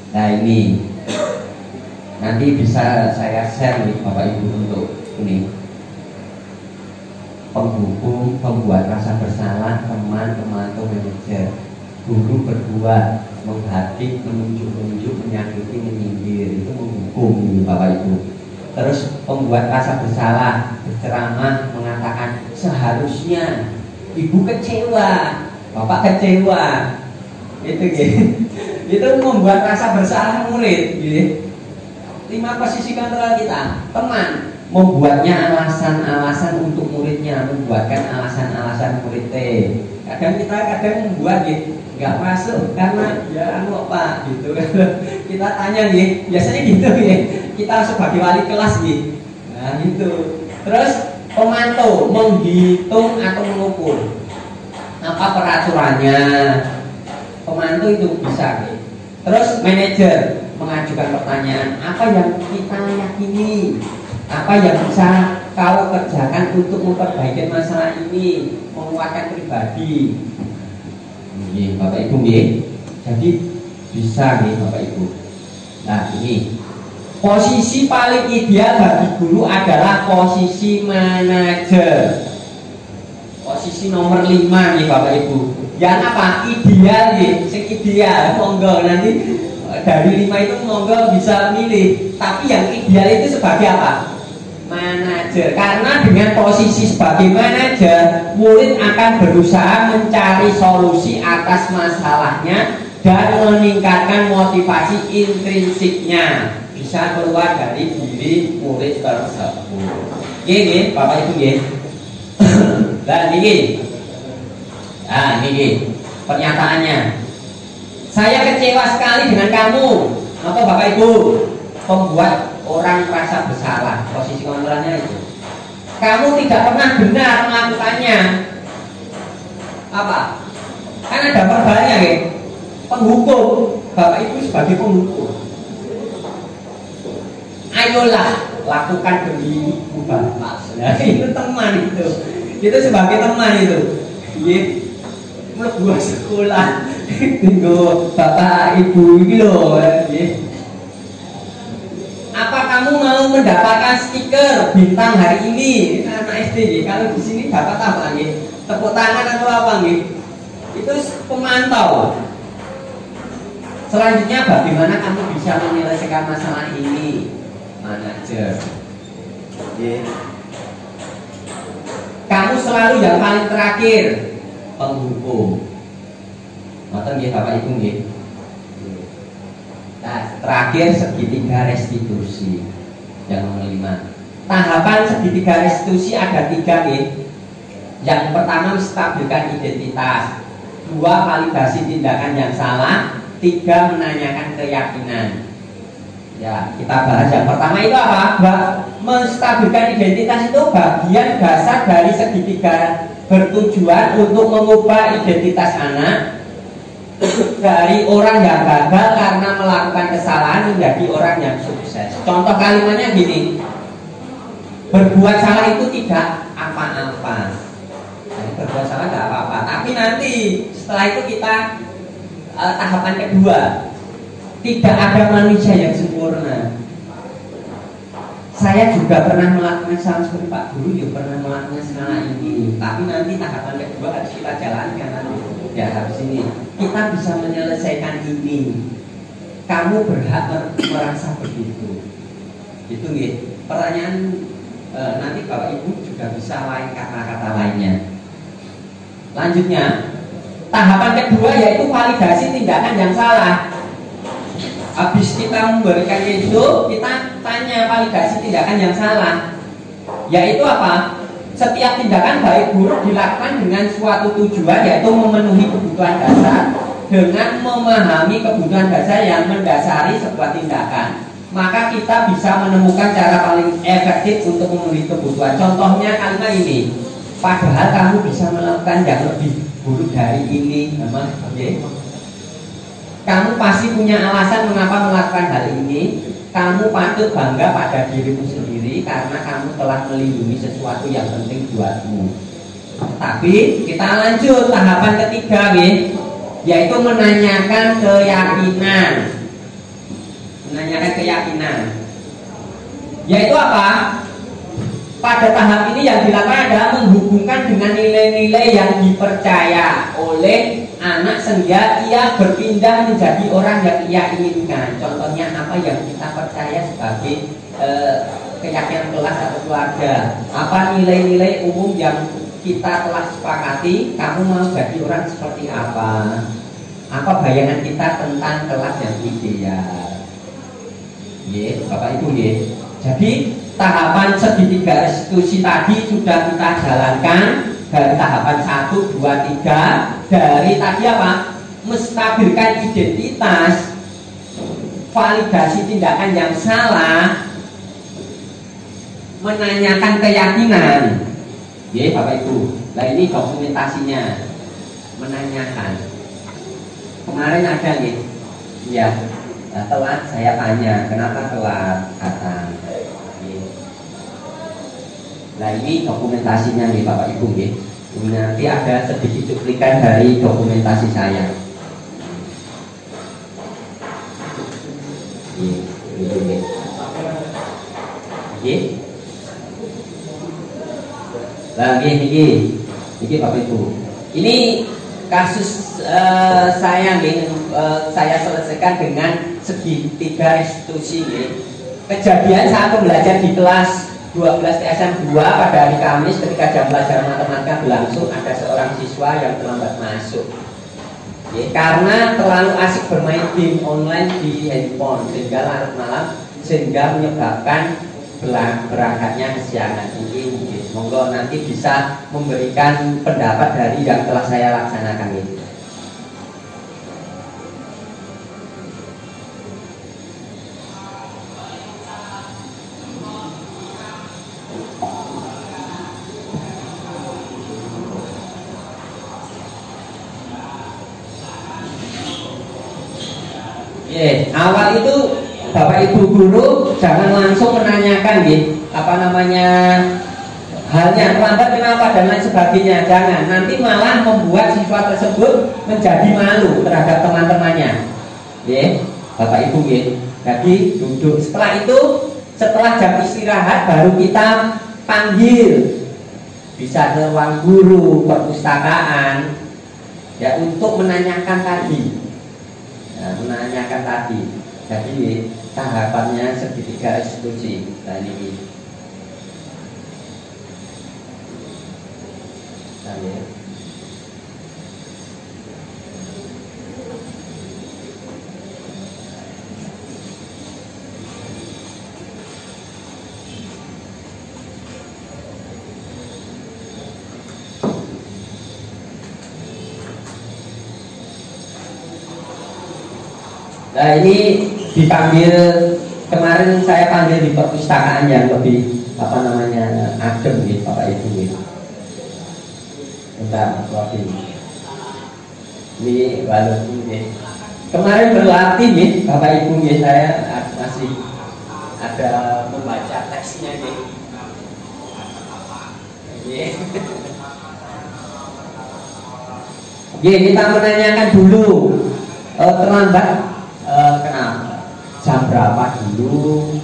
Nah ini nanti bisa saya share nih Bapak Ibu untuk ini penghubung, pembuat rasa bersalah, teman, pemantau, manajer. Guru berdua menghadik, menunjuk, menyakiti, menyindir, itu menghukum ini Bapak Ibu. Terus pembuat rasa bersalah, berceramah, mengatakan seharusnya ibu kecewa, bapak kecewa, itu gitu. Itu membuat rasa bersalah murid, gitu. 5 posisi kontrol kita. Teman membuatnya alasan-alasan untuk muridnya, membuatkan alasan-alasan muridnya. Kadang membuat gitu, nggak masuk karena ya anu Pak gitu. Kita tanya gitu, biasanya gitu ya. Kita sebagai wali kelas gitu. Nah gitu. Terus pemantau menghitung atau mengukur apa peraturannya. Pemantau itu bisa gitu. Terus manajer mengajukan pertanyaan, apa yang kita yakini, apa yang bisa kau kerjakan untuk memperbaiki masalah ini, menguatkan pribadi. Ini Bapak Ibu nih. Jadi bisa nih Bapak Ibu. Nah ini posisi paling ideal bagi guru adalah posisi manajer. Posisi nomor 5 nih Bapak Ibu. Yang apa? Ideal nih, sing ideal. Monggo nanti dari 5 itu monggo bisa milih. Tapi yang ideal itu sebagai apa? Manajer. Karena dengan posisi sebagai manajer, murid akan berusaha mencari solusi atas masalahnya dan meningkatkan motivasi intrinsiknya, bisa keluar dari diri murid tersebut. Gini, Bapak Ibu gini. Dan ini, nah ini pernyataannya. Saya kecewa sekali dengan kamu. Apa Bapak Ibu? Pembuat orang merasa bersalah. Posisi kontrolnya itu. Kamu tidak pernah benar melakukannya. Apa? Kan ada verbalnya ya. Penghukum. Bapak Ibu sebagai penghukum. Ayolah lakukan demi Bapak. Nah, itu teman itu. Itu sebagai teman itu. Mlebu sekolah. Tunggu Bapak Ibu ini loh. Apa kamu mau mendapatkan stiker bintang hari ini? Anak SD, kalau di sini dapat apa nih? Tepuk tangan atau apa nih? Itu pemantau. Selanjutnya bagaimana kamu bisa menyelesaikan masalah ini? Manajer. Kamu selalu yang paling terakhir, penghukum. Nonton ya Bapak Ibu nggih. Nah, terakhir segitiga restitusi. Yang nomor 5. Tahapan segitiga restitusi ada 3 nih. Yang pertama menstabilkan identitas, 2 validasi tindakan yang salah, 3 menanyakan keyakinan. Ya, kita bahas yang pertama itu apa? Menstabilkan identitas itu bagian dasar dari segitiga bertujuan untuk mengubah identitas anak dari orang yang gagal karena melakukan kesalahan menjadi orang yang sukses. Contoh kalimatnya gini, berbuat salah itu tidak apa-apa. Berbuat salah tidak apa-apa. Tapi nanti setelah itu kita tahapan kedua, tidak ada manusia yang sempurna. Saya juga pernah melakukan salah seperti Pak Guru, juga pernah melakukan salah ini. Tapi nanti tahapan kedua harus kita jalankan nanti. Ya habis ini kita bisa menyelesaikan ini. Kamu berhak merasa begitu. Itu nih. Pertanyaan nanti Bapak Ibu juga bisa lain kata-kata lainnya. Lanjutnya, tahapan kedua yaitu validasi tindakan yang salah. Habis kita memberikan itu, kita tanya validasi tindakan yang salah, yaitu apa? Setiap tindakan baik buruk dilakukan dengan suatu tujuan, yaitu memenuhi kebutuhan dasar dengan memahami kebutuhan dasar yang mendasari sebuah tindakan. Maka kita bisa menemukan cara paling efektif untuk memenuhi kebutuhan. Contohnya kalimat ini, padahal kamu bisa melakukan yang lebih buruk dari ini, memang, okay? Kamu pasti punya alasan mengapa melakukan hal ini. Kamu patut bangga pada dirimu sendiri karena kamu telah melindungi sesuatu yang penting buatmu. Tapi kita lanjut tahapan ketiga, yaitu menanyakan keyakinan. Menanyakan keyakinan, yaitu apa? Pada tahap ini yang dilakukan adalah menghubungkan dengan nilai-nilai yang dipercaya oleh anak sehingga ia berpindah menjadi orang yang ia inginkan. Contohnya apa yang kita percaya sebagai keyakinan kelas atau keluarga. Apa nilai-nilai umum yang kita telah sepakati? Kamu mau jadi orang seperti apa? Apa bayangan kita tentang kelas yang ideal? Ye, Bapak Ibu ye. Jadi tahapan segitiga restitusi tadi sudah kita jalankan dari tahapan 1, 2, 3. Dari tadi apa? Menstabilkan identitas, validasi tindakan yang salah, menanyakan keyakinan. Ya Bapak Ibu. Nah ini dokumentasinya. Menanyakan. Kemarin ada nih. Ya. Nah, telat saya tanya, kenapa telat? Kata. Nah ini dokumentasinya nih Bapak Ibu nih. Nanti ada sedikit cuplikan dari dokumentasi saya. Nah ini Bapak Ibu. Ini kasus saya nih, saya selesaikan dengan segitiga restitusi nih. Kejadian saat belajar di kelas 12 TSM 2 pada hari Kamis ketika jam belajar matematika berlangsung, ada seorang siswa yang terlambat masuk ya, karena terlalu asik bermain game online di handphone sehingga larut malam, sehingga menyebabkan berangkatnya kesiangan. Ini monggo nanti bisa memberikan pendapat dari yang telah saya laksanakan ini. Awal itu Bapak Ibu guru jangan langsung menanyakan apa namanya halnya terlambat kenapa dan lain sebagainya. Jangan, nanti malah membuat siswa tersebut menjadi malu terhadap teman-temannya. Bapak Ibu jadi duduk. Setelah itu, setelah jam istirahat baru kita panggil, bisa ke ruang guru perpustakaan ya untuk menanyakan tadi. Nah, menanyakan tadi. Jadi tahapannya segitiga restitusi. Nah ini. Nah, ya. Nah ini dipanggil, kemarin saya panggil di perpustakaan yang lebih apa namanya adem nih Bapak Ibu nih. Bentar, ini walaupun nih kemarin berlatih nih Bapak Ibu nih, saya masih ada membaca teksnya nih. Kita menanyakan dulu terlambat. Kenapa? Jam berapa dulu?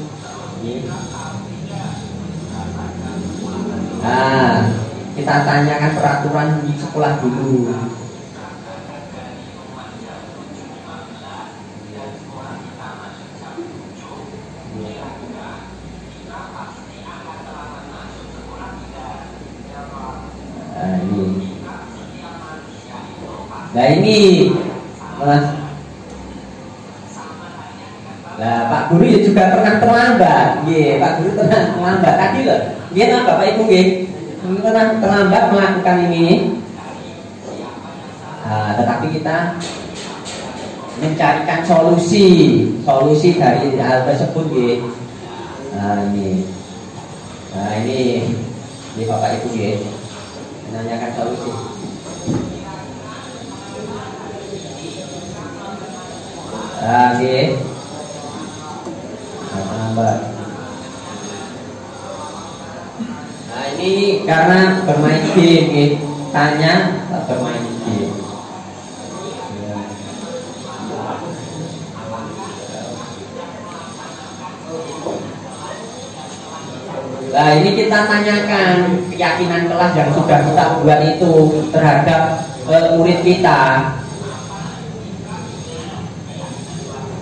Nah, kita tanyakan peraturan di sekolah dulu. Nah, ini. Nah ini Mas. Nah Pak Guru ya juga pernah terlambat. Iya, Pak Guru pernah terlambat tadi loh. Iya Bapak Ibu nggih. Pernah terlambat melakukan ini. Nah, tetapi kita mencarikan solusi dari hal tersebut nggih. Nah ini Bapak Ibu nggih. Menanyakan solusi. Nggih. Nah ini karena bermain game nggih. Tanya bermain game. Nah ini kita tanyakan keyakinan kelas yang sudah kita buat itu terhadap murid kita.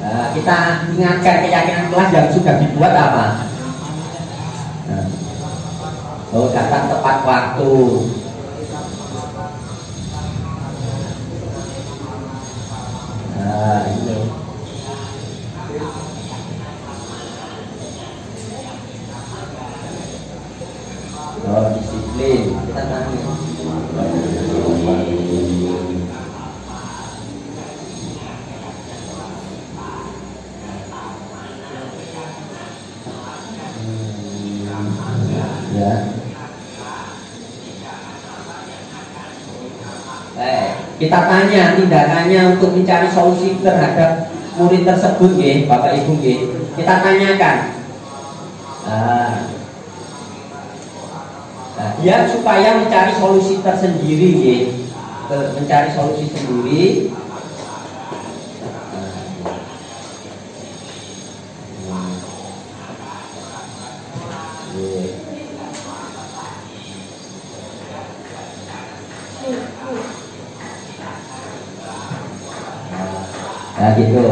Nah, kita ingatkan keyakinan kelas yang sudah dibuat apa? Nah, datang tepat waktu. Nah ini. Disiplin kita tanya. Ya. Kita tanya tindakannya untuk mencari solusi terhadap murid tersebut nggih, Bapak Ibu nggih. Kita tanyakan. Dia supaya mencari solusi tersendiri nggih. Mencari solusi sendiri. Nah gitu.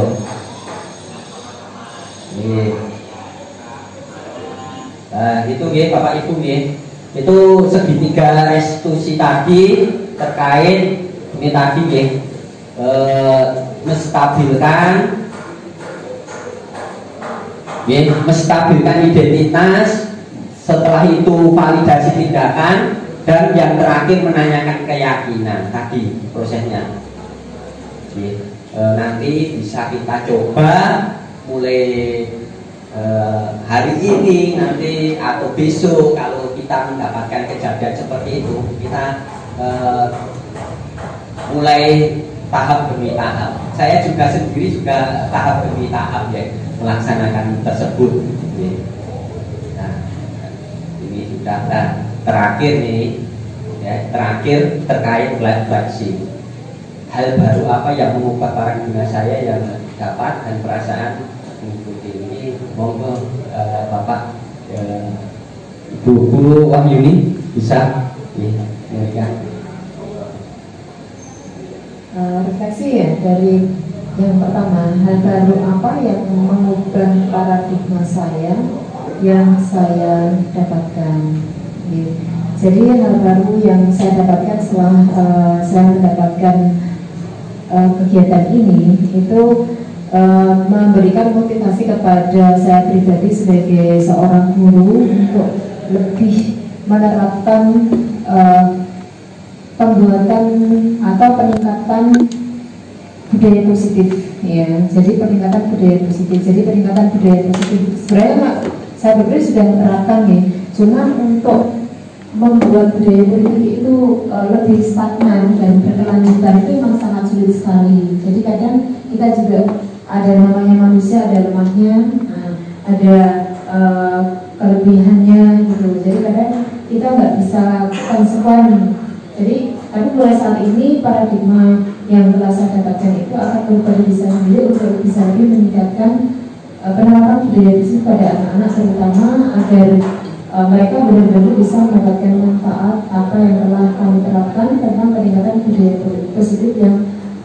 Nih. Nah itu nggih Bapak Ibu nggih. Itu segitiga restitusi tadi terkait ini tadi nggih. Menstabilkan identitas, setelah itu validasi tindakan, dan yang terakhir menanyakan keyakinan tadi prosesnya. Nanti bisa kita coba mulai hari ini nanti atau besok kalau kita mendapatkan kejadian seperti itu, kita mulai tahap demi tahap. Saya juga sendiri juga tahap demi tahap ya melaksanakan tersebut. Nah, ini sudah terakhir nih ya, terakhir terkait flagship. Hal baru apa yang mengubah para guna saya yang dapat dan perasaan mengikuti ini? Monggo Bapak Ibu Guru Wahyuni bisa memberikan refleksi ya dari yang pertama, hal baru apa yang mengubah paradigma saya yang saya dapatkan. Jadi hal baru yang saya dapatkan setelah saya mendapatkan kegiatan ini itu memberikan motivasi kepada saya pribadi sebagai seorang guru untuk lebih menerapkan pembuatan atau peningkatan budaya positif ya. Jadi peningkatan budaya positif. Sebenarnya saya berpikir sudah menerapkan ya. Cuma untuk membuat budaya politik itu lebih stagnan dan berkelanjutan itu memang sangat sulit sekali. Jadi kadang kita juga ada namanya manusia, ada lemahnya, ada kelebihannya gitu. Jadi kadang kita nggak bisa konsekuen. Jadi tapi mulai saat ini paradigma yang telah saya dapatkan itu akan berubah diri saya sendiri untuk bisa lebih meningkatkan penerapan budaya bisnis pada anak-anak, terutama agar mereka benar-benar bisa mendapatkan manfaat apa yang telah kami terapkan tentang peningkatan budaya positif yang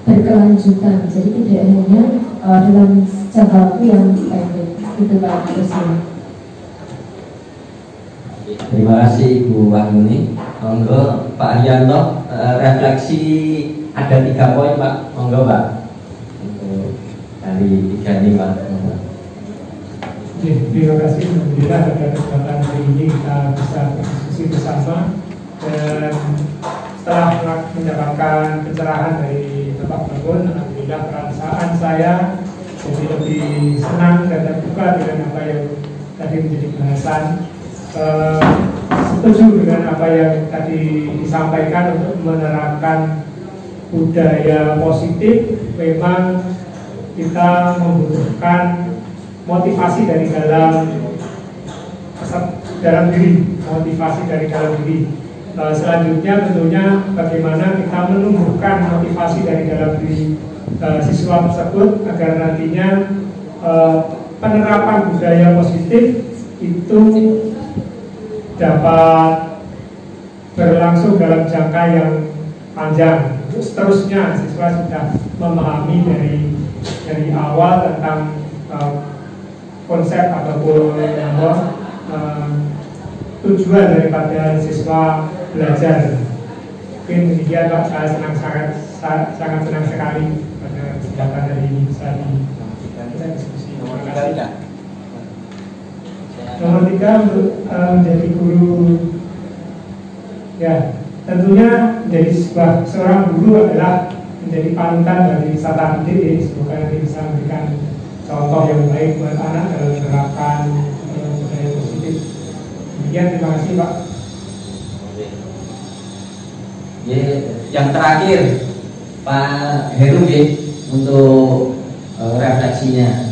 berkelanjutan. Jadi tidak hanya dalam jangka waktu yang pendek. Itu Pak Presiden. Terima kasih Ibu Wahyuni. Monggo Pak Arianto, refleksi ada 3 poin Pak. Monggo Pak. Untuk dari 3 ini Pak. Terima kasih. Alhamdulillah pada kesempatan hari ini kita bisa berdiskusi bersama, dan setelah mendapatkan pencerahan dari Bapak Babun, alhamdulillah perasaan saya jadi lebih senang dan terbuka dengan apa yang tadi menjadi bahasan. Setuju dengan apa yang tadi disampaikan untuk menerapkan budaya positif. Memang kita membutuhkan motivasi dari dalam diri, motivasi dari dalam diri. Selanjutnya tentunya bagaimana kita menumbuhkan motivasi dari dalam diri siswa tersebut agar nantinya penerapan budaya positif itu dapat berlangsung dalam jangka yang panjang. Seterusnya siswa sudah memahami dari awal tentang konsep ataupun tujuan daripada siswa belajar. Mungkin demikian Pak, saya sangat senang sekali pada kesempatan hari ini bisa kita diskusi. Terima kasih. Nomor 3 untuk menjadi guru, ya tentunya menjadi seorang guru adalah menjadi panutan bagi peserta didik. Semoga nanti bisa memberikan contoh yang baik buat anak dalam menerapkan budaya positif. Demikian, terima kasih Pak. Yang terakhir Pak Heru untuk refleksinya.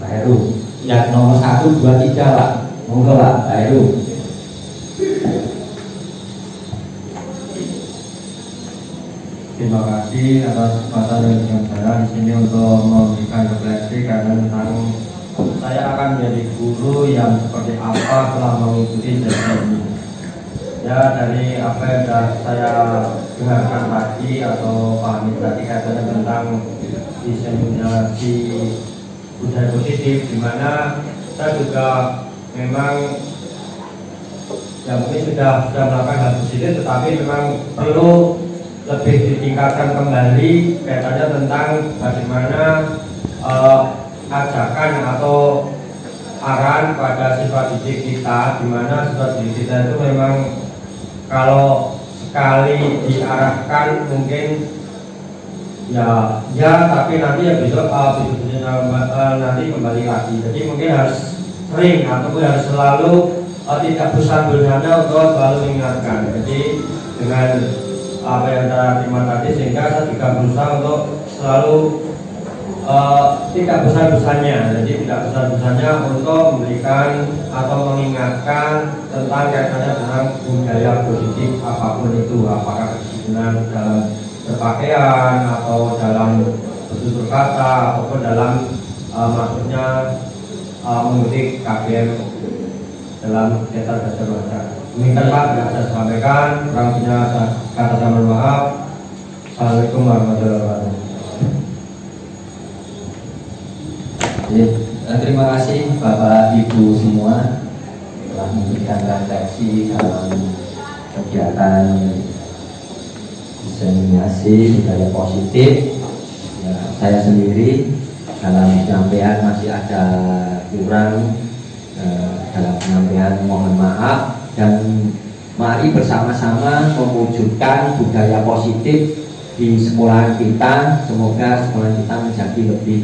Pak Heru. Ya, nomor 1, 2, 3 Pak. Monggo Pak Heru. Terima kasih atas kesempatan yang diberikan saya di sini untuk memberikan refleksi karena tentang saya akan menjadi guru yang seperti apa setelah mengikuti sesi ini. Ya, dari apa yang sudah saya dengarkan tadi atau pahami tadi katanya tentang diseminasi budaya positif, di mana saya juga memang ya mungkin sudah melakukan hal positif, tetapi memang perlu lebih ditingkatkan kembali kaitannya tentang bagaimana ajakan atau arahan pada siswa didik kita, di mana siswa didik kita itu memang kalau sekali diarahkan mungkin ya tapi nanti ya besok nanti kembali lagi. Jadi mungkin harus sering ataupun harus selalu tidak bosan-bosannya untuk selalu mengingatkan. Jadi dengan apa yang saya terima tadi, sehingga saya juga berusaha untuk selalu tidak bosan-bosannya. Jadi tidak bosan-bosannya untuk memberikan atau mengingatkan tentang kaitannya dengan budaya positif apapun itu, apakah kedisiplinan dalam berpakaian atau dalam bertutur kata ataupun dalam maksudnya mengikuti KBM dalam kegiatan belajar mengajar. Demikian Pak yang saya sampaikan. Kurang lebihnya kata saya mohon maaf. Assalamualaikum warahmatullahi wabarakatuh. Terima kasih Bapak Ibu semua telah memberikan refleksi dalam kegiatan diseminasi budaya positif. Ya, saya sendiri dalam penyampaian masih ada kurang dalam penyampaian, mohon maaf, dan mari bersama-sama mewujudkan budaya positif di sekolah kita. Semoga sekolah kita menjadi lebih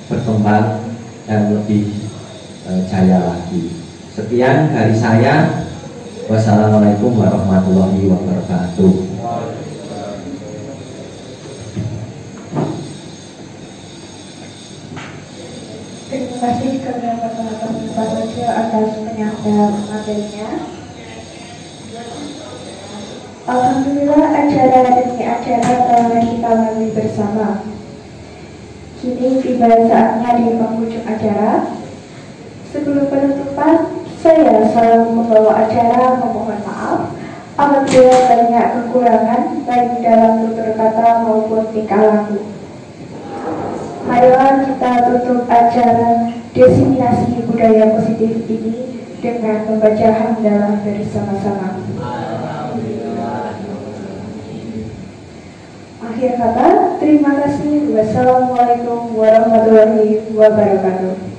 berkembang dan lebih jaya lagi. Sekian dari saya. Wassalamualaikum warahmatullahi wabarakatuh. Terima kasih kepada Pak Rojo atas penyampaian materinya. Alhamdulillah acara demi acara telah kita lalui bersama. Kini tiba saatnya di penghujung acara. Sebelum penutupan, saya selalu membawa acara memohon maaf apabila banyak kekurangan baik dalam tutur kata maupun tingkah laku. Marilah kita tutup acara diseminasi budaya positif ini dengan membaca hamdalah bersama-sama. Akhir kata, terima kasih. Wassalamualaikum warahmatullahi wabarakatuh.